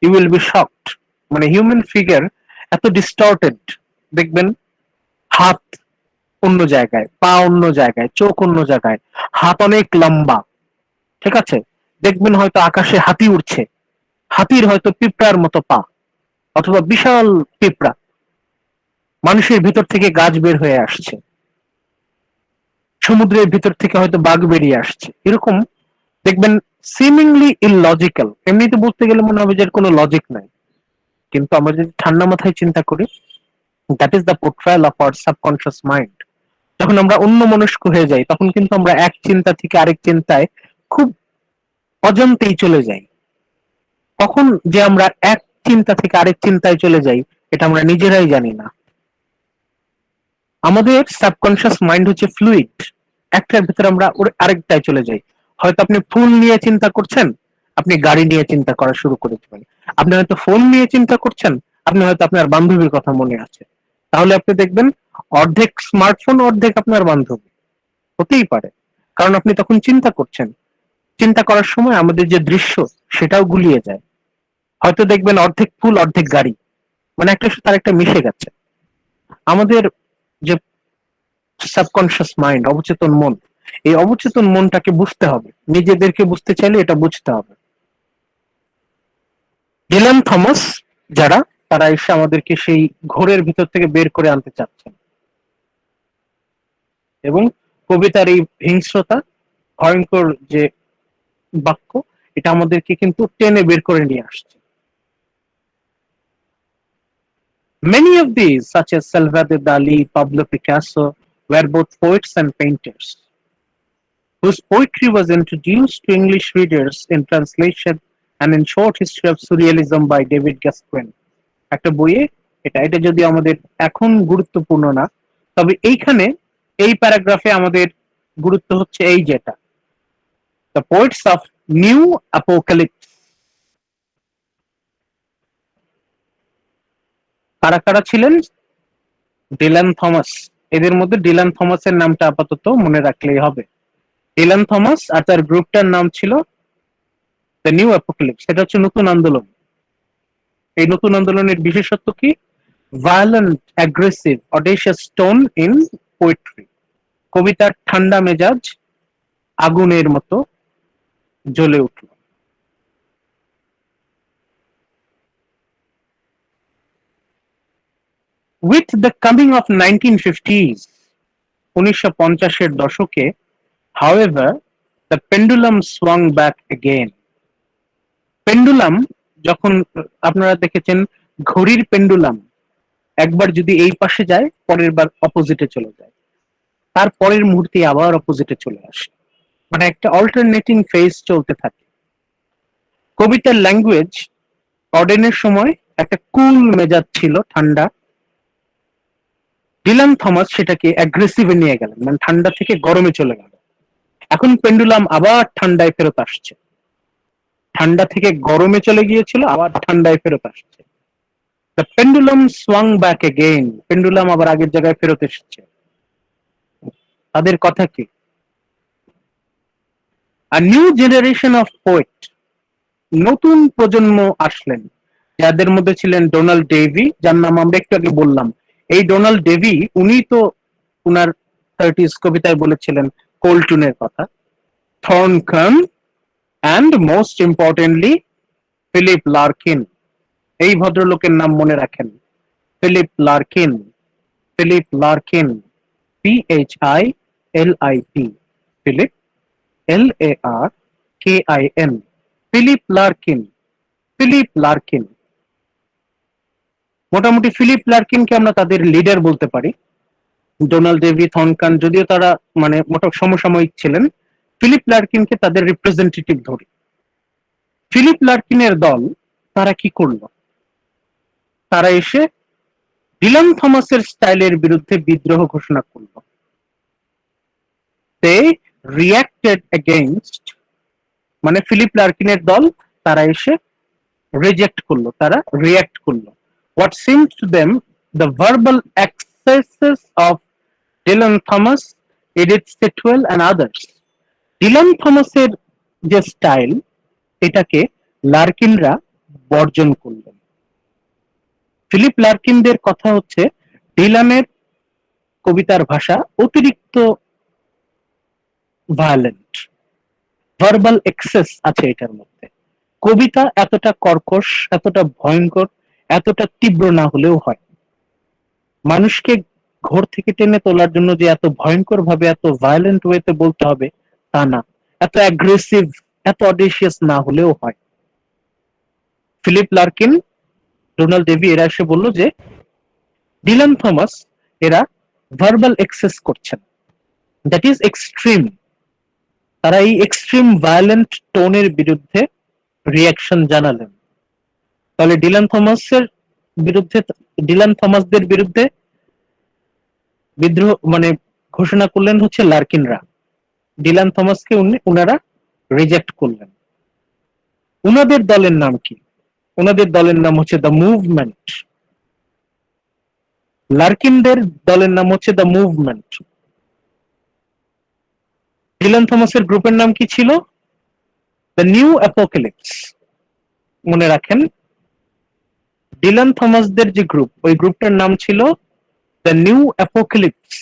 ইউ উইল বি শকড। মানে হিউম্যান ফিগার এত ডিস্টর্টেড, দেখবেন হাত অন্য জায়গায়, পা অন্য জায়গায়, চোখ অন্য জায়গায়, হাত অনেক লম্বা, ঠিক আছে? দেখবেন হয়তো আকাশে হাতি উড়ছে, হাতির হয়তো পিঁপড়ার মতো পা, অথবা বিশাল পিঁপড়া, মানুষের ভিতর থেকে গাছ বের হয়ে আসছে, সমুদ্রের ভিতর থেকে হয়তো বাঘ বেরিয়ে আসছে, এরকম দেখবেন সিমিংলি ইললজিক্যাল। এমনিতে বলতে গেলে মনে হবে যে এর কোনো লজিক নাই, কিন্তু আমরা যদি ঠান্ডা মাথায় চিন্তা করি, that is the portrayal of our subconscious mind. যখন আমরা অন্য মনস্ক হয়ে যাই তখন কিন্তু আমরা এক চিন্তা থেকে আরেক চিন্তায় খুব অজান্তেই চলে যাই। কখন যে আমরা এক চিন্তা থেকে আরেক চিন্তায় চলে যাই এটা আমরা নিজেরাই জানি না। আমাদের সাবকনশিয়াস মাইন্ড হচ্ছে ফ্লুইড, একটার ভিতরে আমরা আরেকটায় চলে যাই। হয়তো আপনি ফুল নিয়ে চিন্তা করছেন, আপনি গাড়ি নিয়ে চিন্তা করা শুরু করে দেবেন। আপনি হয়তো ফোন নিয়ে চিন্তা করছেন, আপনি হয়তো আপনার বান্ধবীর কথা মনে আছে, তাহলে আপনি দেখবেন অর্ধেক স্মার্টফোন অর্ধেক আপনার বান্ধবী হতেই পারে, কারণ আপনি তখন চিন্তা করছেন। চিন্তা করার সময় আমাদের যে দৃশ্য সেটাও গুলিয়ে যায়। হয়তো দেখবেন অর্ধেক ফুল অর্ধেক গাড়ি, মানে একটা সাথে আরেকটা মিশে গেছে। আমাদের যে সাবকনশিয়াস মাইন্ড, অবচেতন মন, এই অবচেতন মনটাকে বুঝতে হবে, নিজেদেরকে বুঝতে চাইলে এটা বুঝতে হবে। ডিলান থমাস যারা, তারা এসে আমাদেরকে সেই ঘোরের ভিতর থেকে বের করে আনতে চাচ্ছেন, এবং কবিতার এই হিংস্রতা, ভয়ঙ্কর যে বাক্য, এটা আমাদেরকে কিন্তু টেনে বের করে নিয়ে আসছে। Many of these, such as Salvador Dali, Pablo Picasso, were both poets and painters, whose poetry was introduced to English readers in translation and in Short History of Surrealism by David Gascoigne, একটা বইয়ে। এটা এটা যদি আমাদের এখন গুরুত্বপূর্ণ না, তবে এইখানে এই প্যারাগ্রাফে আমাদের গুরুত্ব হচ্ছে এই যেটা, the poets of new apocalypse. কারা কারা ছিলেন? Dylan Thomas. এদের মধ্যে ডিলান থমাসের নামটা আপাতত মনে রাখলেই হবে। ডিলান থমাস আর তার গ্রুপটার নাম ছিল দ্য নিউ অ্যাপোক্যালিপস। এটা হচ্ছে নতুন আন্দোলন। এই নতুন আন্দোলনের বিশেষত্ব কি? Violent, aggressive, audacious tone in poetry. কবিতার ঠান্ডা মেজাজ আগুনের মতো জ্বলে উঠল। With the coming of 1950s, 1950-এর দশকে, however, the pendulum swung back again. Pendulum যখন, আপনারা দেখেছেন ঘড়ির পেন্ডুলাম, একবার যদি এই পাশে যায় পরের বার অপোজিটে চলে যায়, তার পরের মুহূর্তে আবার অপোজিটে চলে আসে, মানে একটা অল্টারনেটিং ফেজ চলতে থাকে। কবিতার ল্যাঙ্গুয়েজ অডেনের সময় একটা কুল মেজাজ ছিল, ঠান্ডা। ডিলান থমাস সেটাকে অ্যাগ্রেসিভে নিয়ে গেলেন, মানে ঠান্ডা থেকে গরমে চলে গেল। এখন পেন্ডুলাম আবার ঠান্ডায় ফেরত আসছে, ঠান্ডা থেকে গরমে চলে গিয়েছিল, আবার ঠান্ডায় ফেরত আসছে। The pendulum swung back again, pendulum আবার আগের জায়গায় ফেরত এসেছে। তাদের কথা কি? A new generation of poet, নতুন প্রজন্ম আসলেন, যাদের মধ্যে ছিলেন ডোনাল্ড ডেভি, যার নাম আমরা একটু আগে বললাম। এই ডোনাল্ড ডেভি উনি তো উনার 30s কবিতায় বলেছিলেন কোলটুনের কথা। থর্নকাম and most importantly Philip Larkin, এই ভদ্রলোকের নাম মনে রাখেন, Philip Larkin. Philip Larkin, PHILIP, Philip, LARKIN, Philip Larkin. Philip Larkin, মোটামুটি ফিলিপ লার্কিনকে আমরা তাদের লিডার বলতে পারি। ডোনাল্ড ডেভি, থর্নকান যদিও তারা মানে মোটা সমসাময়িক ছিলেন, ফিলিপ লার্কিনকে তাদের রিপ্রেজেন্টেটিভ ধরি। ফিলিপ লার্কিনের দল তারা কি করলো? তারা এসে ডিলান থমাসের স্টাইলের বিরুদ্ধে বিদ্রোহ ঘোষণা করলো। দে রিঅ্যাক্টেড এগেইনস্ট, মানে ফিলিপ লার্কিনের দল তারা এসে রিজেক্ট করলো, তারা রিঅ্যাক্ট করলো। What seemed to them the verbal excesses of Dylan Thomas, Edith Sitwell and others. Dylan থমাসের যে স্টাইল, এটাকে লার্কিনরা বর্জন করলেন। ফিলিপ লার্কিনদের কথা হচ্ছে ডিলানের কবিতার ভাষা অতিরিক্ত ভায়োলেন্ট, ভার্বাল এক্সেস আছে এটার মধ্যে। কবিতা এতটা কর্কশ, এতটা ভয়ঙ্কর, এতটা তীব্র না হলেও হয়। মানুষকে ঘোর থেকে টেনে তোলার জন্য যে এত ভয়ঙ্কর ভাবে, এত ভায়োলেন্ট ওয়েতে বলতে হবে তা না, এত অ্যাগ্রেসিভ, এত অডিশিয়াস না হলেও হয়। ফিলিপ লার্কিন, ডোনাল্ড ডেভি এরা এসে বললো যে ডিলান থমাস এরা ভার্বাল এক্সেস করছেন, দ্যাট ইজ এক্সট্রিম। তারা এই এক্সট্রিম ভায়োলেন্ট টোনের বিরুদ্ধে রিয়াকশন জানালেন। তাহলে ডিলান থমাসের বিরুদ্ধে, ডিলান থমাসদের বিরুদ্ধে বিদ্রোহ মানে ঘোষণা করলেন হচ্ছে লার্কিনরা। ডিলান থমাসকে উনারা রিজেক্ট করলেন। উনাদের দলের নাম কি? ওনাদের দলের নাম হচ্ছে দ্য মুভমেন্ট। লার্কিনদের দলের নাম হচ্ছে দ্য মুভমেন্ট। ডিলান থমাসের গ্রুপের নাম কি ছিল? The new apocalypse. মনে রাখেন, ডিলান থমাসদের যে গ্রুপ, ওই গ্রুপটার নাম ছিল দ্য নিউ অ্যাপোক্যালিপস,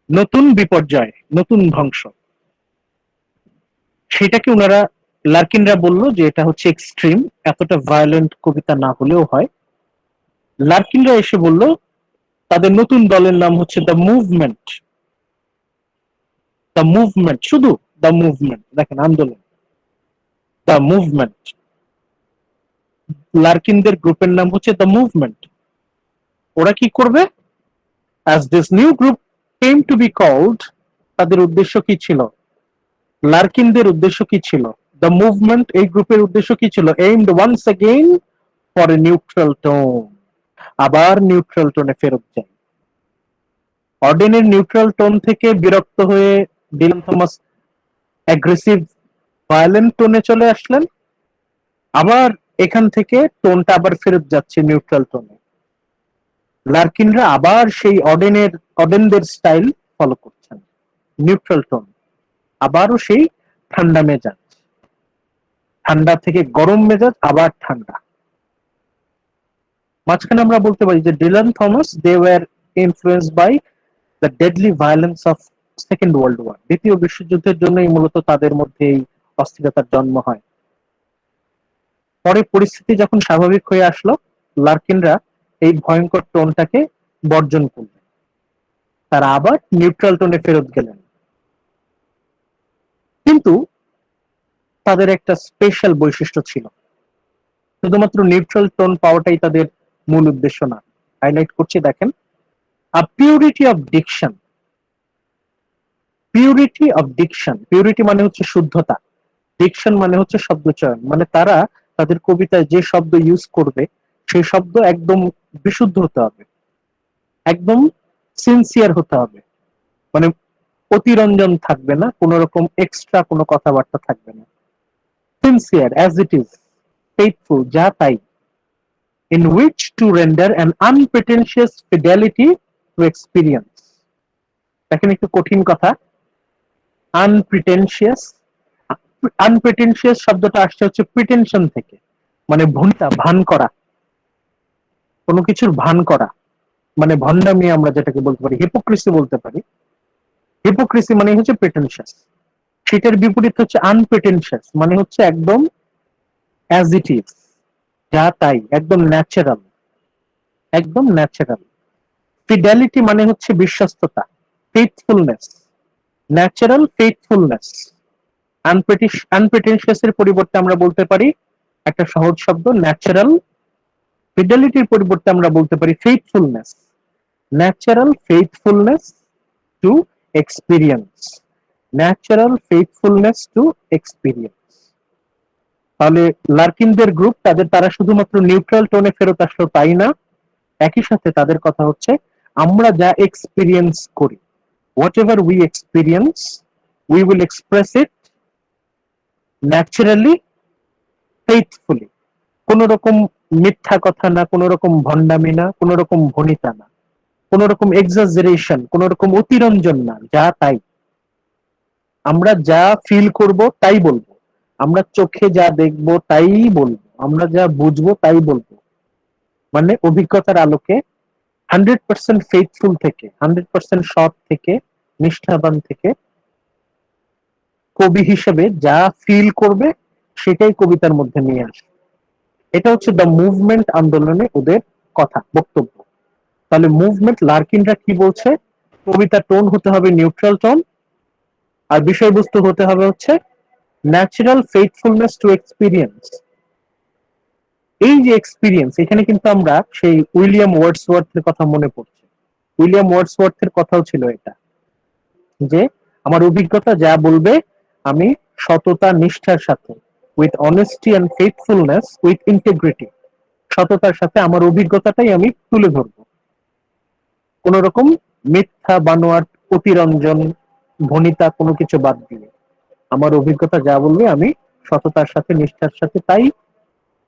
নতুন বিপর্যয়, নতুন ধ্বংস। সেটাকে ওনারা লার্কিনরা বলল যে এটা হচ্ছে এক্সট্রিম, এতটা ভায়োলেন্ট কবিতা না হলেও হয়। লার্কিনরা এসে বলল তাদের নতুন দলের নাম হচ্ছে দ্য মুভমেন্ট। দ্য মুভমেন্ট, শুধু দ্য মুভমেন্ট, দেখেন আন্দোলন, দ্য মুভমেন্ট। লার্কিনদের গ্রুপের নাম হচ্ছে দ্য মুভমেন্ট। ওরা কি করবে? as this new group came to be called, তাদের উদ্দেশ্য কি ছিল? লার্কিনদের উদ্দেশ্য কি ছিল? দ্য মুভমেন্ট, এই গ্রুপের উদ্দেশ্য কি ছিল? aimed once again for a neutral tone, আবার নিউট্রাল টোনে ফেরত যায়। অর্ডেনের নিউট্রাল টোন থেকে বিরক্ত হয়ে ডিলান থমাস অ্যাগ্রেসিভ ভায়োলেন্ট টোনে চলে আসলেন, আবার এখান থেকে টোনটা আবার ফেরত যাচ্ছে নিউট্রাল টোনে। লার্কিনরা আবার সেই অডেনদের স্টাইল ফলো করছেন, নিউট্রাল টোন, আবারও সেই ঠান্ডা মেজাজ, ঠান্ডা থেকে গরম মেজাজ, আবার ঠান্ডা। মাঝখানে আমরা বলতে পারি যে Dylan Thomas they were influenced by the deadly violence of second World War, দ্বিতীয় বিশ্বযুদ্ধের জন্যই মূলত তাদের মধ্যে এই অস্থিরতার জন্ম হয়। পরে পরিস্থিতি যখন স্বাভাবিক হয়ে আসলো, লার্কিনরা এই ভয়ঙ্কর টোনটাকে বর্জন করলেন, তারা আবার নিউট্রাল টোনে ফেরত গেলেন। কিন্তু তাদের একটা স্পেশাল বৈশিষ্ট্য ছিল, শুধুমাত্র নিউট্রাল টোন পাওয়াটাই তাদের মূল উদ্দেশ্য না। হাইলাইট করছি, দেখেন, a purity of diction. Purity of diction, purity মানে হচ্ছে শুদ্ধতা, ডিকশন মানে হচ্ছে শব্দ চয়ন, মানে তারা তাদের কবিতায় যে শব্দ ইউজ করবে সেই শব্দ একদম বিশুদ্ধ হতে হবে, একদম সিনসিয়ার হতে হবে, মানে অতিরঞ্জন থাকবে না, কোন রকম এক্সট্রা কোনো কথাবার্তা থাকবে না, sincere as it is, faithful যা তাই, in which to render an unpretentious fidelity to experience. দেখেন একটু কঠিন কথা, আনপ্রিটেনশিয়াস। আনপ্রিটেনশিয়াস শব্দটা আসছে হচ্ছে প্রিটেনশন থেকে, মানে ভনিতা, ভান করা, কোনো কিছুর ভান করা, মানে ভণ্ডামি আমরা যেটাকে বলতে পারি, হিপোক্রিসি বলতে পারি। হিপোক্রিসি মানে হচ্ছে প্রিটেনশিয়াস, সেটার বিপরীত হচ্ছে আনপ্রিটেনশিয়াস, মানে হচ্ছে একদম অ্যাজ ইট ইজ, যা তাই, একদম ন্যাচারাল, একদম ন্যাচারাল। ফিডেলিটি মানে হচ্ছে বিশ্বস্ততা, ফেইথফুলনেস, ন্যাচারাল ফেইথফুলনেস। আনপ্রিটেনশিয়াস এর পরিবর্তে আমরা বলতে পারি একটা সহজ শব্দ ন্যাচারাল। ফিডেলিটির পরিবর্তে আমরা বলতে পারি faithfulness, natural faithfulness to experience, natural faithfulness to experience. তাহলে লার্কিনদের গ্রুপ, তারা শুধুমাত্র নিউট্রাল টোনে ফেরত আসলো তাই না, একই সাথে তাদের কথা হচ্ছে আমরা যা এক্সপিরিয়েন্স করি, whatever we experience we will express it naturally, faithfully, কোন রকম মিথ্যা কথা না, কোন রকম ভণ্ডামি না, কোন রকম ভনিতা না, কোন রকম এক্সাজারেশন, কোন রকম অতিরঞ্জন না, যা তাই। আমরা যা ফিল করব তাই বলবো, আমরা চোখে যা দেখব তাই বলবো, আমরা যা বুঝবো তাই বলবো, মানে অভিজ্ঞতার আলোকে 100% ফেইথফুল থেকে, 100% সৎ থেকে, নিষ্ঠাবান থেকে কবি হিসেবে যা ফিল করবে সেটাই কবিতার মধ্যে নিয়ে আসে। এটা হচ্ছে দ্য মুভমেন্ট আন্দোলনে ওদের কথা, বক্তব্য। তাহলে মুভমেন্ট, লার্কিনরা কি বলছে, কবিতার টোন হতে হবে নিউট্রাল টোন, আর বিষয়বস্তু হতে হবে হচ্ছে ন্যাচারাল ফেইথফুলনেস টু এক্সপিরিয়েন্স। এই যে এক্সপিরিয়েন্স, এখানে কিন্তু আমরা সেই উইলিয়াম ওয়ার্ডসওয়ার্থের কথা মনে পড়ছে। উইলিয়াম ওয়ার্ডসওয়ার্থের কথাও ছিল এটা, যে আমার অভিজ্ঞতা যা বলবে আমি সততা নিষ্ঠার সাথে, with honesty and faithfulness, with integrity, সততার সাথে আমার অভিজ্ঞতাটাই আমি তুলে ধরবো, কোন রকম মিথ্যা বানোয়াট অতিরঞ্জন ভনিতা কোনো কিছু বাদ দিয়ে আমার অভিজ্ঞতা যা বলবে আমি সততার সাথে নিষ্ঠার সাথে তাই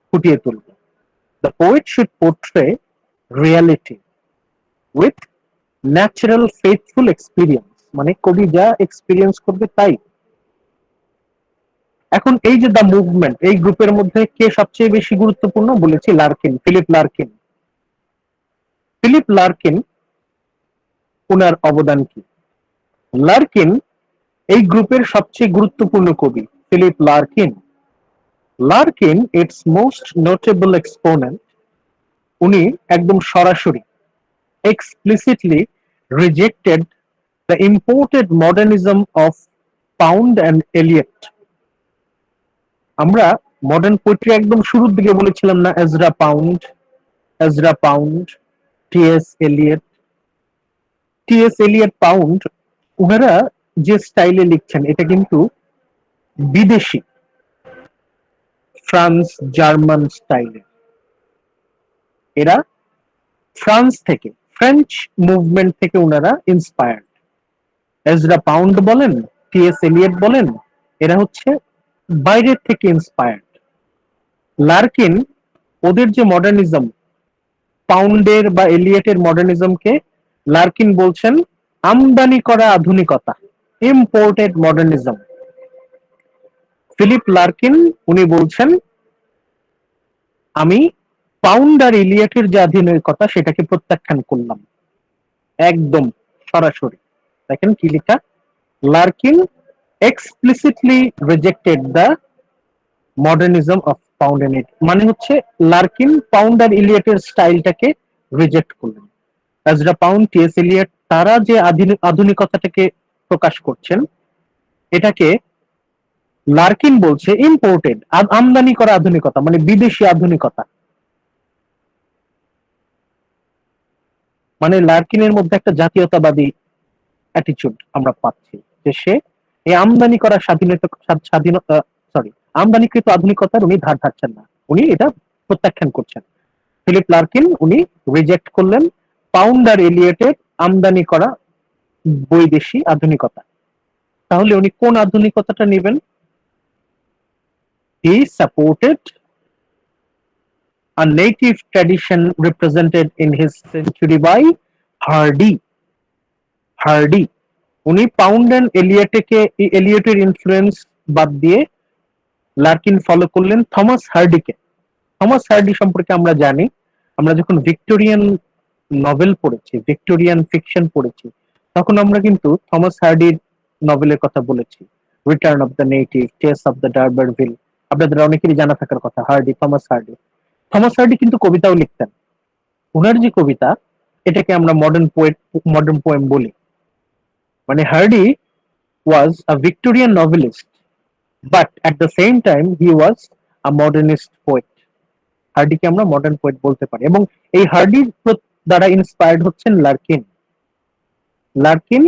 ফুটিয়ে তুলব। The poet should portray reality with natural faithful experience, মানে কবি যা এক্সপিরিয়েন্স করবে তাই। এখন এই যে দ্য মুভমেন্ট, এই গ্রুপের মধ্যে কে সবচেয়ে বেশি গুরুত্বপূর্ণ বলেছি, Larkin, Philip Larkin. Philip Larkin, ওনার অবদান কি? লার্কিন এই গ্রুপের সবচেয়ে গুরুত্বপূর্ণ কবি, Philip Larkin. Larkin its most notable exponent, উনি একদম সরাসরি explicitly rejected the imported modernism of Pound and Eliot. আমরা মডার্ন পোয়েট্রি একদম শুরুর দিকে বলেছিলাম না, Ezra Pound, T S Eliot, Pound, ওনারা যে স্টাইলে লিখছেন এটা কিন্তু বিদেশি, ফ্রান্স জার্মান স্টাইলে। এরা ফ্রান্স থেকে, ফ্রেঞ্চ মুভমেন্ট থেকে ওনারা ইন্সপায়ার্ড। এজরা পাউন্ড বলেন, টিএস এলিয়ট বলেন, এরা হচ্ছে বাইরের থেকে ইন্সপায়ার্ড। লার্কিন ওদের যে মডার্নিজম, পাউন্ডের বা এলিয়টের মডার্নিজমকে লার্কিন বলছেন আমদানি করা আধুনিকতা, ইম্পোর্টেড মডার্নিজম। ফিলিপ লার্কিন উনি বলছেন আমি পাউন্ড আর এলিয়টের যে আধুনিকতা সেটাকে প্রত্যাখ্যান করলাম, একদম সরাসরি। দেখেন কি লেখা, Larkin explicitly rejected the modernism of Pound and Eliot, মানে হচ্ছে লার্কিন পাউন্ড আর ইলিয়টের স্টাইলটাকে রিজেক্ট করলেন। এজরা পাউন্ড, টিএস এলিয়ট, তারা যে আধুনিকতাটাকে প্রকাশ করছেন এটাকে লার্কিন বলছে ইম্পোর্টেড, আমদানি করা আধুনিকতা, মানে বিদেশি আধুনিকতা। মানে লার্কিনের মধ্যে একটা জাতীয়তাবাদী অ্যাটিচিউড আমরা পাচ্ছি, যে সে এই আমদানি করা স্বাধীনতা, আমদানিকৃত আধুনিকতার উনি ধার ধারছেন না, উনি এটা প্রত্যাখ্যান করছেন। ফিলিপ লার্কিন উনি রিজেক্ট করলেন পাউন্ড আর এলিয়টের আমদানি করা বৈদেশি আধুনিকতা। তাহলে উনি কোন আধুনিকতাটা নেবেন? He supported a native tradition represented in his century by Hardy. Hardy উনি পাউন্ড এন্ড এলিয়টের ইনফ্লুয়েন্স বাদ দিয়ে লার্কিন ফলো করলেন থমাস হার্ডিকে। থমাস হার্ডি সম্পর্কে আমরা জানি, আমরা যখন ভিক্টোরিয়ান নভেল পড়েছি, ভিক্টোরিয়ান ফিকশন পড়েছি, তখন আমরা কিন্তু থমাস হার্ডির নভেলের কথা বলেছি। Return of the native, টেস of the D'Urbervilles, আপনাদের অনেকেরই জানা থাকার কথা Hardy, Thomas Hardy. Thomas Hardy কিন্তু কবিতাও লিখতেন। ওনার যে কবিতা, এটাকে আমরা মডার্ন পোয়েম বলি। মানে Hardy was a Victorian novelist, but at the same time he was a modernist poet. হার্ডিকে আমরা মডার্ন পোয়েট বলতে পারি। এবং এই হার্ডির দ্বারা ইন্সপায়ার্ড হচ্ছেন Larkin. Larkin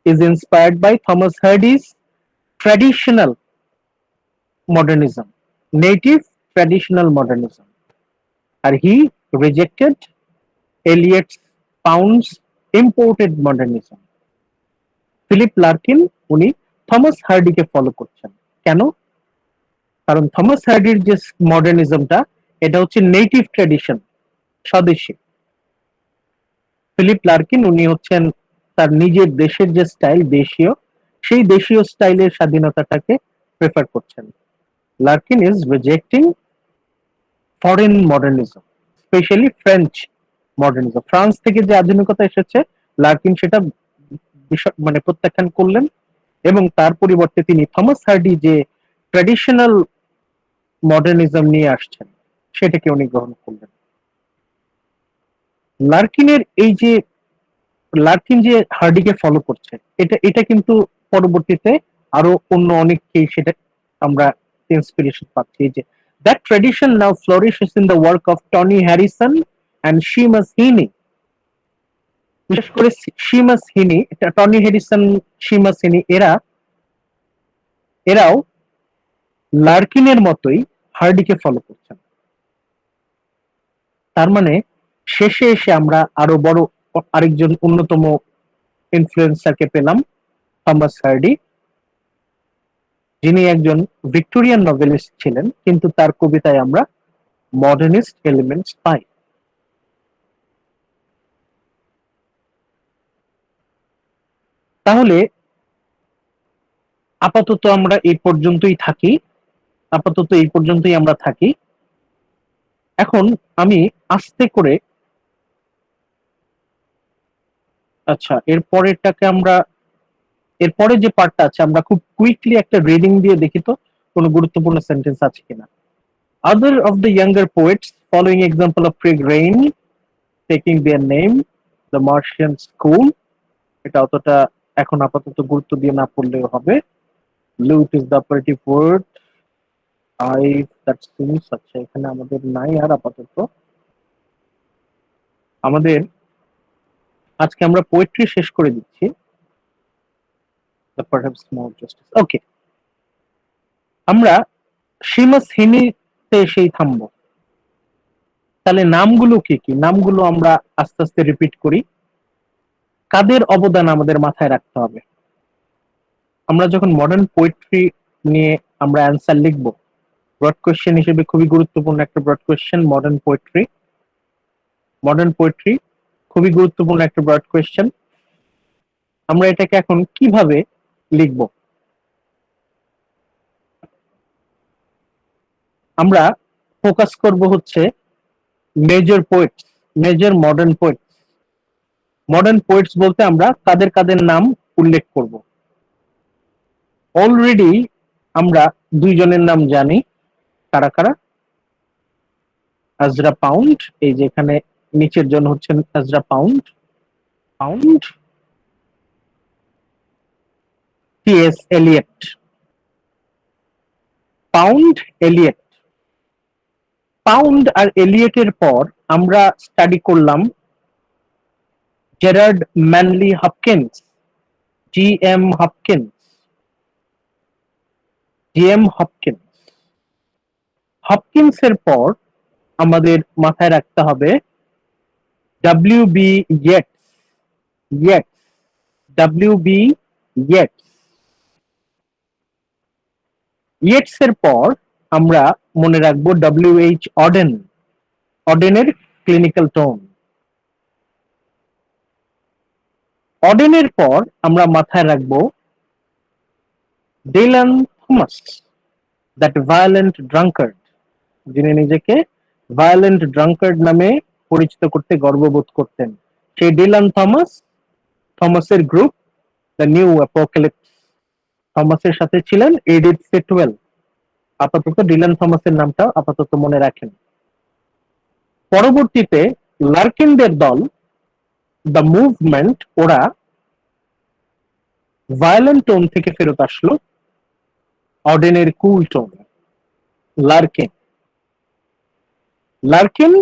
is inspired by Thomas Hardy's traditional modernism, native traditional modernism, আর he rejected Eliot's Pound's imported modernism. Philip Larkin উনি থমাস হার্ডিকে ফলো করছেন। কেন? কারণ থমাস হার্ডির যে মডার্নিজমটা, এটা হচ্ছে নেটিভ ট্র্যাডিশন, স্বদেশী। ফিলিপ লার্কিন উনি হচ্ছেন তার নিজের দেশের যে স্টাইল, দেশীয়, সেই দেশীয় স্টাইলের স্বাধীনতাটাকে প্রেফার করছেন। Larkin is rejecting foreign modernism, specially French modernism. France থেকে যে আধুনিকতা এসেছে, লার্কিন সেটা মানে প্রত্যাখ্যান করলেন, এবং তার পরিবর্তে তিনি থমাস হার্ডি যে ট্র্যাডিশনাল মডার্নিজম নিয়ে আসছেন, সেটাকে উনি গ্রহণ করলেন। লার্কিনের এই যে লার্কিন যে হার্ডিকে ফলো করছে, এটা কিন্তু পরবর্তীতে আরো অন্য অনেককেই সেটা আমরা ইন্সপিরেশন পাচ্ছি। যে that tradition now flourishes in the work of Tony Harrison and Seamus Heaney. বিশেষ করে সিমাস হিনি, টনি হ্যারিসন, সিমাস হিনি, এরাও লার্কিনের মতোই হার্ডিকে ফলো করছেন। তার মানে শেষে এসে আমরা আরো বড় আরেকজন অন্যতম ইনফ্লুয়েন্সারকে পেলাম, থমাস হার্ডি, যিনি একজন ভিক্টোরিয়ান নভেলিস্ট ছিলেন, কিন্তু তার কবিতায় আমরা মডার্নিস্ট এলিমেন্টস পাই। তাহলে আপাতত আমরা এই পর্যন্তই থাকি। এখন আমি আস্তে করে, আচ্ছা, এরপরে যে পার্টটা আছে, আমরা খুব কুইকলি একটা রিডিং দিয়ে দেখি তো কোনো গুরুত্বপূর্ণ সেন্টেন্স আছে কিনা। Other of the younger poets, following example of Craig Raine, taking their name, the Martian School, এটা অতটা এখন আপাতত গুরুত্ব দিয়ে না পড়লেও হবে। Loot is the operative word. That seems, আচ্ছা, এখানে আমাদের নাই আর আপাতত। আমাদের আজকে আমরা পোয়েট্রি শেষ করে দিচ্ছি। ওকে, আমরা সিমাস হিনিতে এসেই থামবো। তাহলে নামগুলো কি কি? নামগুলো আমরা আস্তে আস্তে রিপিট করি। কাদের অবদান আমাদের মাথায় রাখতে হবে? আমরা যখন মডার্ন পোয়েট্রি নিয়ে আমরা অ্যান্সার লিখবো, ব্রড কোয়েশ্চেন হিসেবে খুবই গুরুত্বপূর্ণ একটা ব্রড কোয়েশ্চেন মডার্ন পোয়েট্রি খুবই গুরুত্বপূর্ণ একটা ব্রড কোয়েশ্চেন। আমরা এটাকে এখন কিভাবে লিখব? আমরা ফোকাস করব হচ্ছে মেজর মডার্ন পোয়েটস বলতে আমরা কাদের কাদের নাম উল্লেখ করব। অলরেডি আমরা দুইজনের নাম জানি। কারা কারা? আজরা পাউন্ড, এই যে এখানে নিচের জন হচ্ছেন Ezra Pound. T.S.. Eliot. Pound আর এলিয়টের পর আমরা স্টাডি করলাম Gerard Manley Hopkins, G M Hopkins. হপকিন্সের পর আমাদের মাথায় রাখতে হবে W B Yeats. Yeats, W B Yeats. Yeats এর পর আমরা মনে রাখবো ডব্লিউ এইচ অডেন। অডেনের ক্লিনিক্যাল টোন। অডেনের পর আমরা মাথায় রাখবো Dylan Thomas, that violent drunkard, যিনি নিজেকে ভায়োলেন্ট ড্রাঙ্কার্ড নামে পরিচিত করতে গর্ববোধ করতেন। সেই ডিলান থমাস, থমাসের গ্রুপ দ্য নিউ অ্যাপোক্যালিপস। থমাসের সাথে ছিলেন এডিথ সিটওয়েল। আপাতত ডিলান থমাসের নামটা আপাতত মনে রাখেন। পরবর্তীতে লার্কিনদের দল দ্য মুভমেন্ট, ওরা ভায়োলেন্ট টোন থেকে ফেরত আসলো অডেনের কুল টোন। লার্কিন, লার্কিন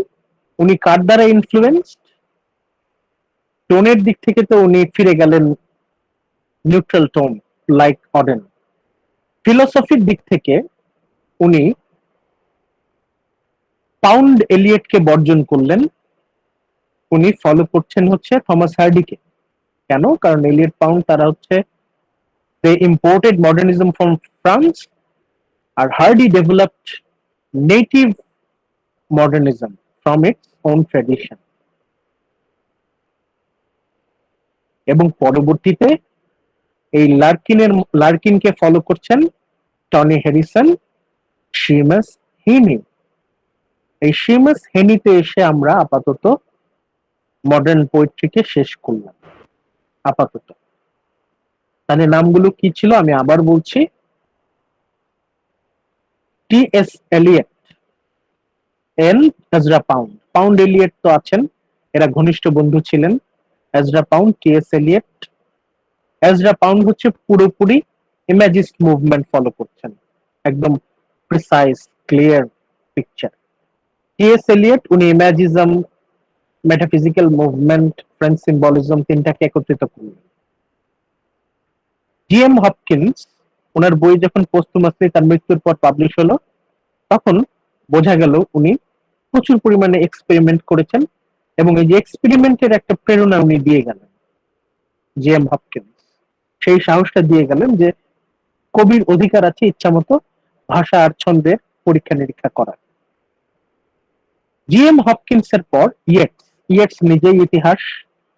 উনি কার দ্বারা ইনফ্লুয়েন্সড? টোনের দিক থেকে তো উনি ফিরে গেলেন নিউট্রাল টোন লাইক অডেন। ফিলোসফির দিক থেকে উনি পাউন্ড এলিয়েটকে বর্জন করলেন। উনি ফলো করছেন হচ্ছে থমাস হার্ডিকে। কেন? কারণ এলিয়ট পাউন্ড তারা হচ্ছে they imported modernism from France, আর Hardy developed native modernism from its own tradition। এবং পরবর্তীতে এই লার্কিনকে ফলো করছেন টনি হ্যারিসন, সিমাস হেনি। এই সিমাস হেনিতে এসে আমরা আপাতত মডার্ন পোয়েট্রিকে শেষ করলাম আপাতত। তাহলে নামগুলো কি ছিল আমি আবার বলছি। T S. Eliot, and Ezra Pound. Pound Eliot তো আছেন, এরা ঘনিষ্ঠ বন্ধু ছিলেন। Ezra Pound, T.S.. Eliot. Ezra Pound হচ্ছে পুরোপুরি ইমেজিস্ট মুভমেন্ট ফলো করছেন, একদম precise clear picture. T S. Eliot উনি imagism, metaphysical movement, French symbolism তিনটাকে একত্রিত করলেন। জি.এম. হপকিন্স, ওনার বই যখন পোস্টহুমাসলি তার মৃত্যুর পর পাবলিশ হলো, তখন বোঝা গেল উনি প্রচুর পরিমাণে এক্সপেরিমেন্ট করেছেন, এবং এই যে এক্সপেরিমেন্টের একটা প্রেরণা উনি দিয়ে গেলেন জি.এম. হপকিন্স। সেই সাহসটা দিয়ে গেলেন যে কবির অধিকার আছে ইচ্ছামতো ভাষা আর ছন্দের পরীক্ষা নিরীক্ষা করার। জি.এম. হপকিন্সের পর ইয়েটস। ইয়েটস নিজেই ইতিহাস।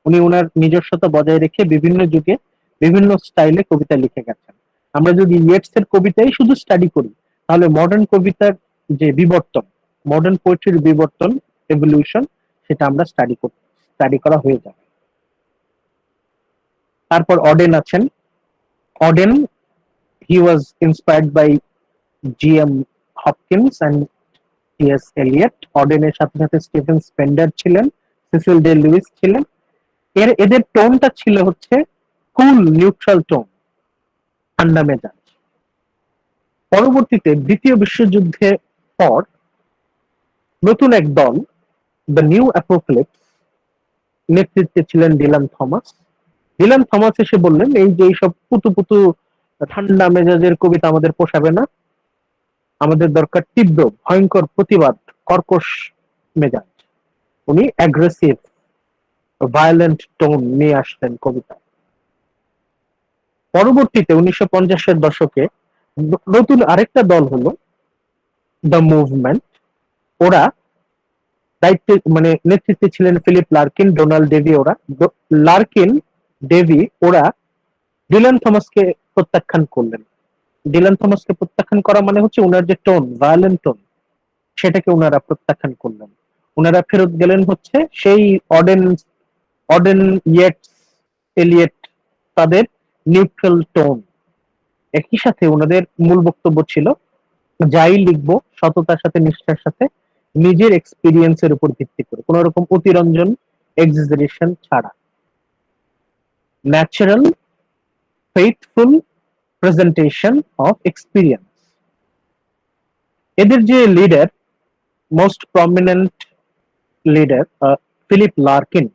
উনি ওনার নিজস্বতা বজায় রেখে বিভিন্ন যুগে বিভিন্ন স্টাইলে কবিতা লিখে গেছেন। আমরা যদি ইয়েটস এর কবিতাই শুধু স্টাডি করি, তাহলে মডার্ন কবিতার যে বিবর্তন, মডার্ন পোয়েট্রির বিবর্তন, এভলিউশন, সেটা আমরা স্টাডি করা হয়ে যাবে। তারপর অডেন আছেন। Auden, he was inspired by GM. Hopkins and TS. Eliot. অডেনের সাথে সাথে স্টিফেন স্পেন্ডার ছিলেন, সিসিল ডে লুইস ছিলেন। এদের টোনটা ছিল হচ্ছে কুল নিউট্রাল টোন, ঠান্ডা মেজাজ। পরবর্তীতে দ্বিতীয় বিশ্বযুদ্ধের পর নতুন এক দল দ্য নিউ অ্যাপোক্যালিপস, নেতৃত্বে ছিলেন ডিলান থমাস। ডিলান থমাস এসে বললেন এই যে এইসব পুতু পুতু ঠান্ডা মেজাজের কবিতা আমাদের পোষাবে না, আমাদের দরকার তীব্র ভয়ঙ্কর প্রতিবাদ, কর্কশ মেজাজ। উনি অ্যাগ্রেসিভ ভায়োলেন্ট টোন নিয়ে আসলেন কবিতা। পরবর্তীতে 1950-এর দশকে নতুন আরেকটা দল হলো দ্য মুভমেন্ট। ওরা নেতৃত্বে ছিলেন Philip Larkin, Donald Davie. Larkin, Davie ওরা ডিলান থমাসকে প্রত্যাখ্যান করলেন। ডিলান থমাসকে প্রত্যাখ্যান করা মানে হচ্ছে ওনার যে টোন, ভায়োলেন্ট টোন, সেটাকে ওনারা প্রত্যাখ্যান করলেন। ওনারা ফেরত গেলেন হচ্ছে সেই অডেন, অডেন ইয়েটস, এলিয়ট, তাদের নিউট্রাল টোন। একই সাথে ওনাদের মূল বক্তব্য ছিল যাই লিখবো সততার সাথে, নিষ্ঠার সাথে, নিজের এক্সপিরিয়েন্সের উপর ভিত্তি করে, কোন রকম অতিরঞ্জন, এক্সাজারেশন ছাড়া। Natural faithful presentation of experience. এদের যে leader, most prominent leader Philip Larkin.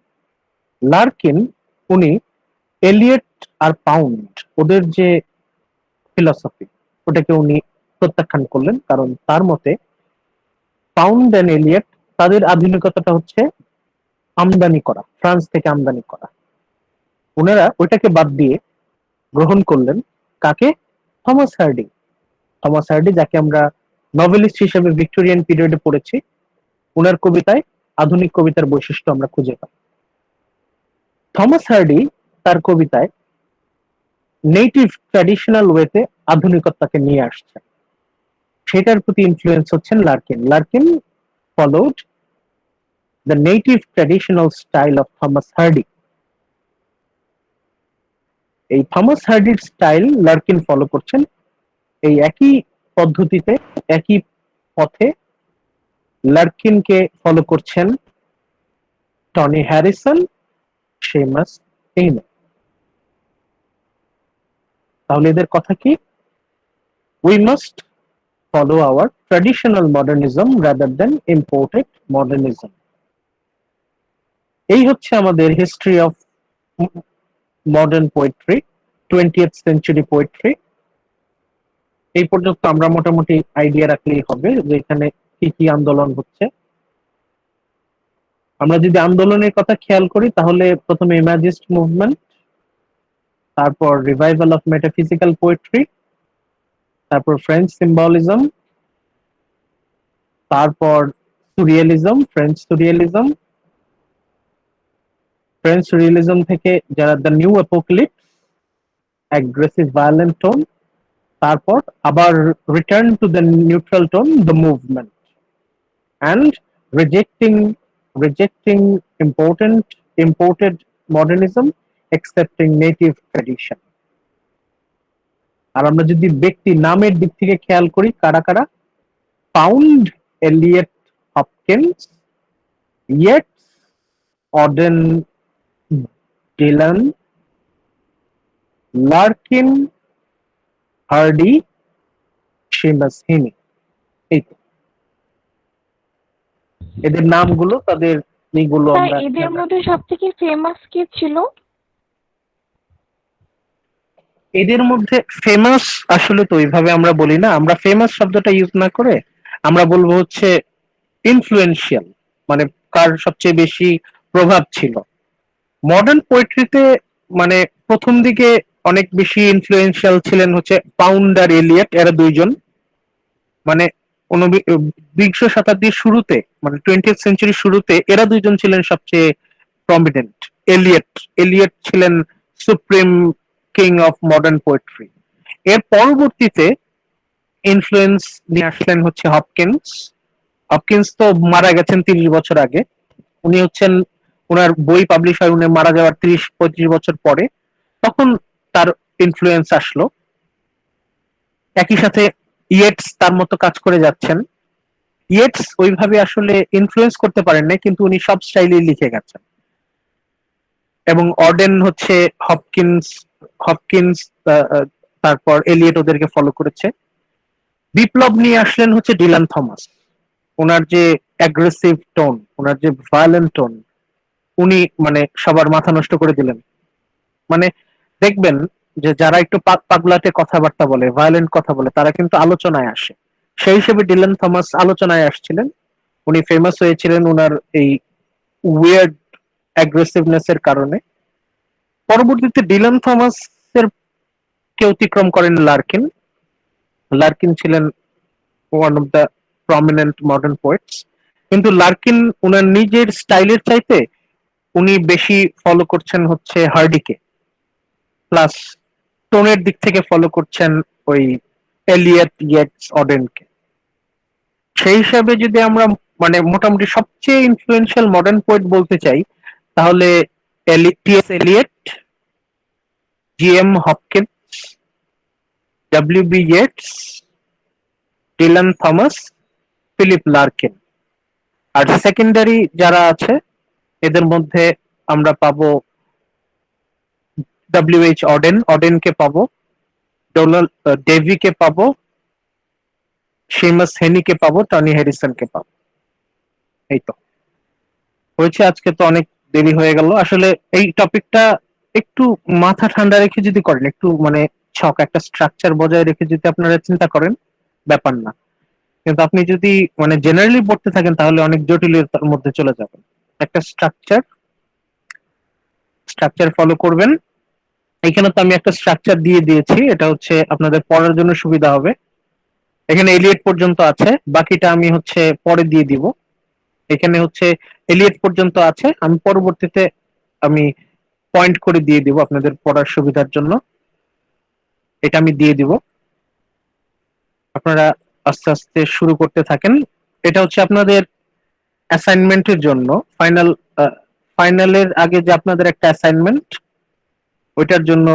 Larkin উনি এলিয়ট আর পাউন্ড, ওদের যে ফিলসফি, ওটাকে উনি প্রত্যাখ্যান করলেন, কারণ তার মতে পাউন্ড অ্যান্ড এলিয়ট তাদের আধুনিকতাটা হচ্ছে আমদানি করা, ফ্রান্স থেকে আমদানি করা। ওনারা ওইটাকে বাদ দিয়ে গ্রহণ করলেন কাকে? Thomas Hardy. থমাস হার্ডি, যাকে আমরা নভেলিস্ট হিসেবে ভিক্টোরিয়ান পিরিয়ডে পড়েছি, ওনার কবিতায় আধুনিক কবিতার বৈশিষ্ট্য আমরা খুঁজে পাই। থমাস হার্ডি তার কবিতায় নেটিভ ট্র্যাডিশনাল ওয়েতে আধুনিকতাকে নিয়ে আসছে, সেটার প্রতি ইনফ্লুয়েন্স হচ্ছেন Larkin. Larkin followed the native traditional style of Thomas Hardy. এই থমাস হার্ডির স্টাইল লার্কিন ফলো করছেন। এই একই পদ্ধতিতে, একই পথে লার্কিনকে ফলো করছেন টনি হ্যারিসন, সেমাস হেইনে। তাহলে এদের কথা কি? We must follow our traditional modernism rather than imported modernism. এই হচ্ছে আমাদের history of modern poetry, 20th century poetry. এই পর্যন্ত আমরা মোটামুটি আইডিয়া রাখলেই হবে যে এখানে কি কি আন্দোলন হচ্ছে। আমরা যদি আন্দোলনের কথা খেয়াল করি তাহলে প্রথমে ইমাজিস্ট মুভমেন্ট, তারপর রিভাইভাল অফ মেটাফিজিক্যাল পোয়েট্রি, তারপর ফ্রেঞ্চ সিম্বলিজম, তারপর surrealism, French surrealism. French surrealism থেকে যারা the new apocalypse, aggressive violent tone, তারপর আবার return to the neutral tone, the movement, and rejecting imported modernism, accepting native tradition. আর আমরা যদি ব্যক্তি নামের দিক থেকে খেয়াল করি, কারা কারা? Pound, Eliot, Hopkins, Yeats, Auden, Dylan, Larkin, Hardy, Seamus Heaney. এই তো এদের নামগুলো, তাদের এইগুলো আমরা এদের মধ্যে সবথেকে ফেমাস কে ছিল? এদের মধ্যে ফেমাস আসলে তো ওইভাবে আমরা বলি না, আমরা ফেমাস শব্দটা ইউজ না করে আমরা বলবো হচ্ছে ইনফ্লুয়েন্সিয়াল, মানে কার সবচেয়ে বেশি প্রভাব ছিল। মডার্ন পোয়েট্রিতে মানে প্রথম দিকে অনেক বেশি ইনফ্লুয়েন্সিয়াল ছিলেন হচ্ছে পাউন্ড আর এলিয়ট, এরা দুইজন। মানে বিংশ শতাব্দীর শুরুতে, মানে 20th সেঞ্চুরির শুরুতে এরা দুইজন ছিলেন সবচেয়ে প্রমিনেন্ট। এলিয়ট ছিলেন supreme king of modern poetry. এর পরবর্তীতে ইনফ্লুয়েন্স নিয়ে আসলেন হচ্ছে হপকিন্স। হপকিন্স তো মারা গেছেন 30 বছর আগে। উনি হচ্ছেন, ওনার বই পাবলিশ হয় উনি মারা যাওয়ার 30-35 বছর পরে, তখন তার ইনফ্লুয়েন্স আসলো। একই সাথে ইয়েটস তার মতো কাজ করে যাচ্ছেন। ইয়েটস ওইভাবে আসলে ইনফ্লুয়েন্স করতে পারেন না, কিন্তু উনি সব স্টাইলে লিখে গেছেন। এবং অর্ডেন হচ্ছে হপকিন্স তারপর এলিয়ট ওদেরকে ফলো করেছে। বিপ্লব নিয়ে আসলেন হচ্ছে ডিলান থমাস। ওনার যে অ্যাগ্রেসিভ টোন, ওনার যে ভায়োলেন্ট টোন, উনি মানে সবার মাথা নষ্ট করে দিলেন। মানে দেখবেন যে যারা একটু পাগলাটে কথাবার্তা বলে, ভায়োলেন্ট কথা বলে, তারা কিন্তু আলোচনায় আসে। সেই হিসেবে ডিলান থমাস আলোচনায় আসছিলেন। উনি ফেমাস হয়েছিলেন ওনার এই উইয়ার্ড অ্যাগ্রেসিভনেস এর কারণে। পরবর্তীতে ডিলান থমাস এর কে অতিক্রম করেন লার্কিন। লার্কিন ছিলেন one of the prominent modern poets, কিন্তু লার্কিন ওনার নিজের স্টাইলের চাইতে উনি বেশি ফলো করছেন হচ্ছে হার্ডিকে, প্লাস টোনের দিক থেকে ফলো করছেন ওই এলিয়ট, ইয়েটস, অডেনকে। সেই হিসাবে যদি আমরা মানে মোটামুটি সবচেয়ে ইনফ্লুয়েন্সিয়াল মডার্ন পোয়েট বলতে চাই, তাহলে TS. Eliot, GM. Hopkins, WB. Yeats, Dylan Thomas, Philip Larkin. আর সেকেন্ডারি যারা আছে এদের মধ্যে আমরা পাবো ডব্লিউ.এইচ. অডেনকে পাবো, ডোনাল্ড ডেভিকে পাবো, সেমাস হেনিকে পাবো, টনি হ্যারিসনকে পাবো। এই তো হয়েছে। আজকে তো অনেক দেরি হয়ে গেল। আসলে এই টপিকটা একটু মাথা ঠান্ডা রেখে যদি করেন, একটু মানে একটা স্ট্রাকচার বজায় রেখে যদি আপনারা চিন্তা করেন, ব্যাপার না। কিন্তু আপনি যদি মানে জেনারেলি পড়তে থাকেন তাহলে অনেক জটিলতার মধ্যে চলে যাবেন। একটা স্ট্রাকচার ফলো করবেন। এখানে তো আমি একটা স্ট্রাকচার দিয়ে দিয়েছি, এটা হচ্ছে আপনাদের পড়ার জন্য সুবিধা হবে। এখানে এলিয়েট পর্যন্ত আছে, বাকিটা আমি হচ্ছে পরে দিয়ে দিব। এখানে হচ্ছে এলিয়েট পর্যন্ত আছে, আমি পরবর্তীতে আমি পয়েন্ট করে দিয়ে দিব আপনাদের পড়ার সুবিধার জন্য। এটা আমি দিয়ে দিব, আপনারা আস্তে আস্তে শুরু করতে থাকেন। এটা হচ্ছে আপনাদের অ্যাসাইনমেন্টের জন্য, ফাইনালের আগে যে আপনাদের একটা অ্যাসাইনমেন্ট, ওইটার জন্য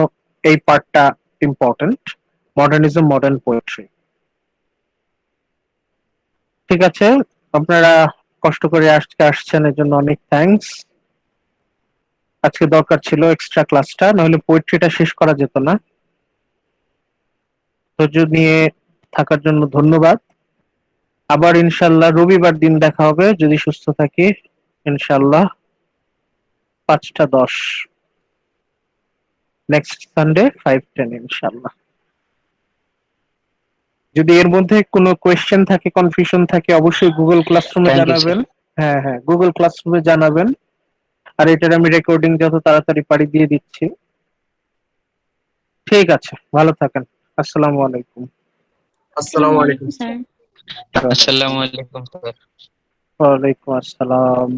এই পার্টটা ইম্পর্টেন্ট, মডার্নিজম মডার্ন পোয়েট্রি। ঠিক আছে, আপনারা কষ্ট করে আজকে আসছেন, এর জন্য অনেক থ্যাঙ্কস। আজকে দরকার ছিল এক্সট্রা ক্লাসটা, নইলে পোয়েট্রিটা শেষ করা যেত না। ধৈর্য নিয়ে থাকার জন্য ধন্যবাদ। আবার ইনশাল্লাহ রবিবার দিন দেখা হবে যদি সুস্থ থাকি, ইনশাল্লাহ 5টা 10, নেক্সট সানডে 5:10 ইনশাল্লাহ। যদি এর মধ্যে কোনো কোয়েশ্চেন থাকে, কনফিউশন থাকে, অবশ্যই গুগল ক্লাসরুমে Thank you, জানাবেন। হ্যাঁ হ্যাঁ, গুগল ক্লাসরুমে জানাবেন। আর এটার আমি রেকর্ডিং যত তাড়াতাড়ি পারি দিয়ে দিচ্ছি। ঠিক আছে, ভালো থাকেন। আসসালামু আলাইকুম। আসসালামু আলাইকুম স্যার। Assalamu alaikum, sir. ওয়ালাইকুম আসসালাম।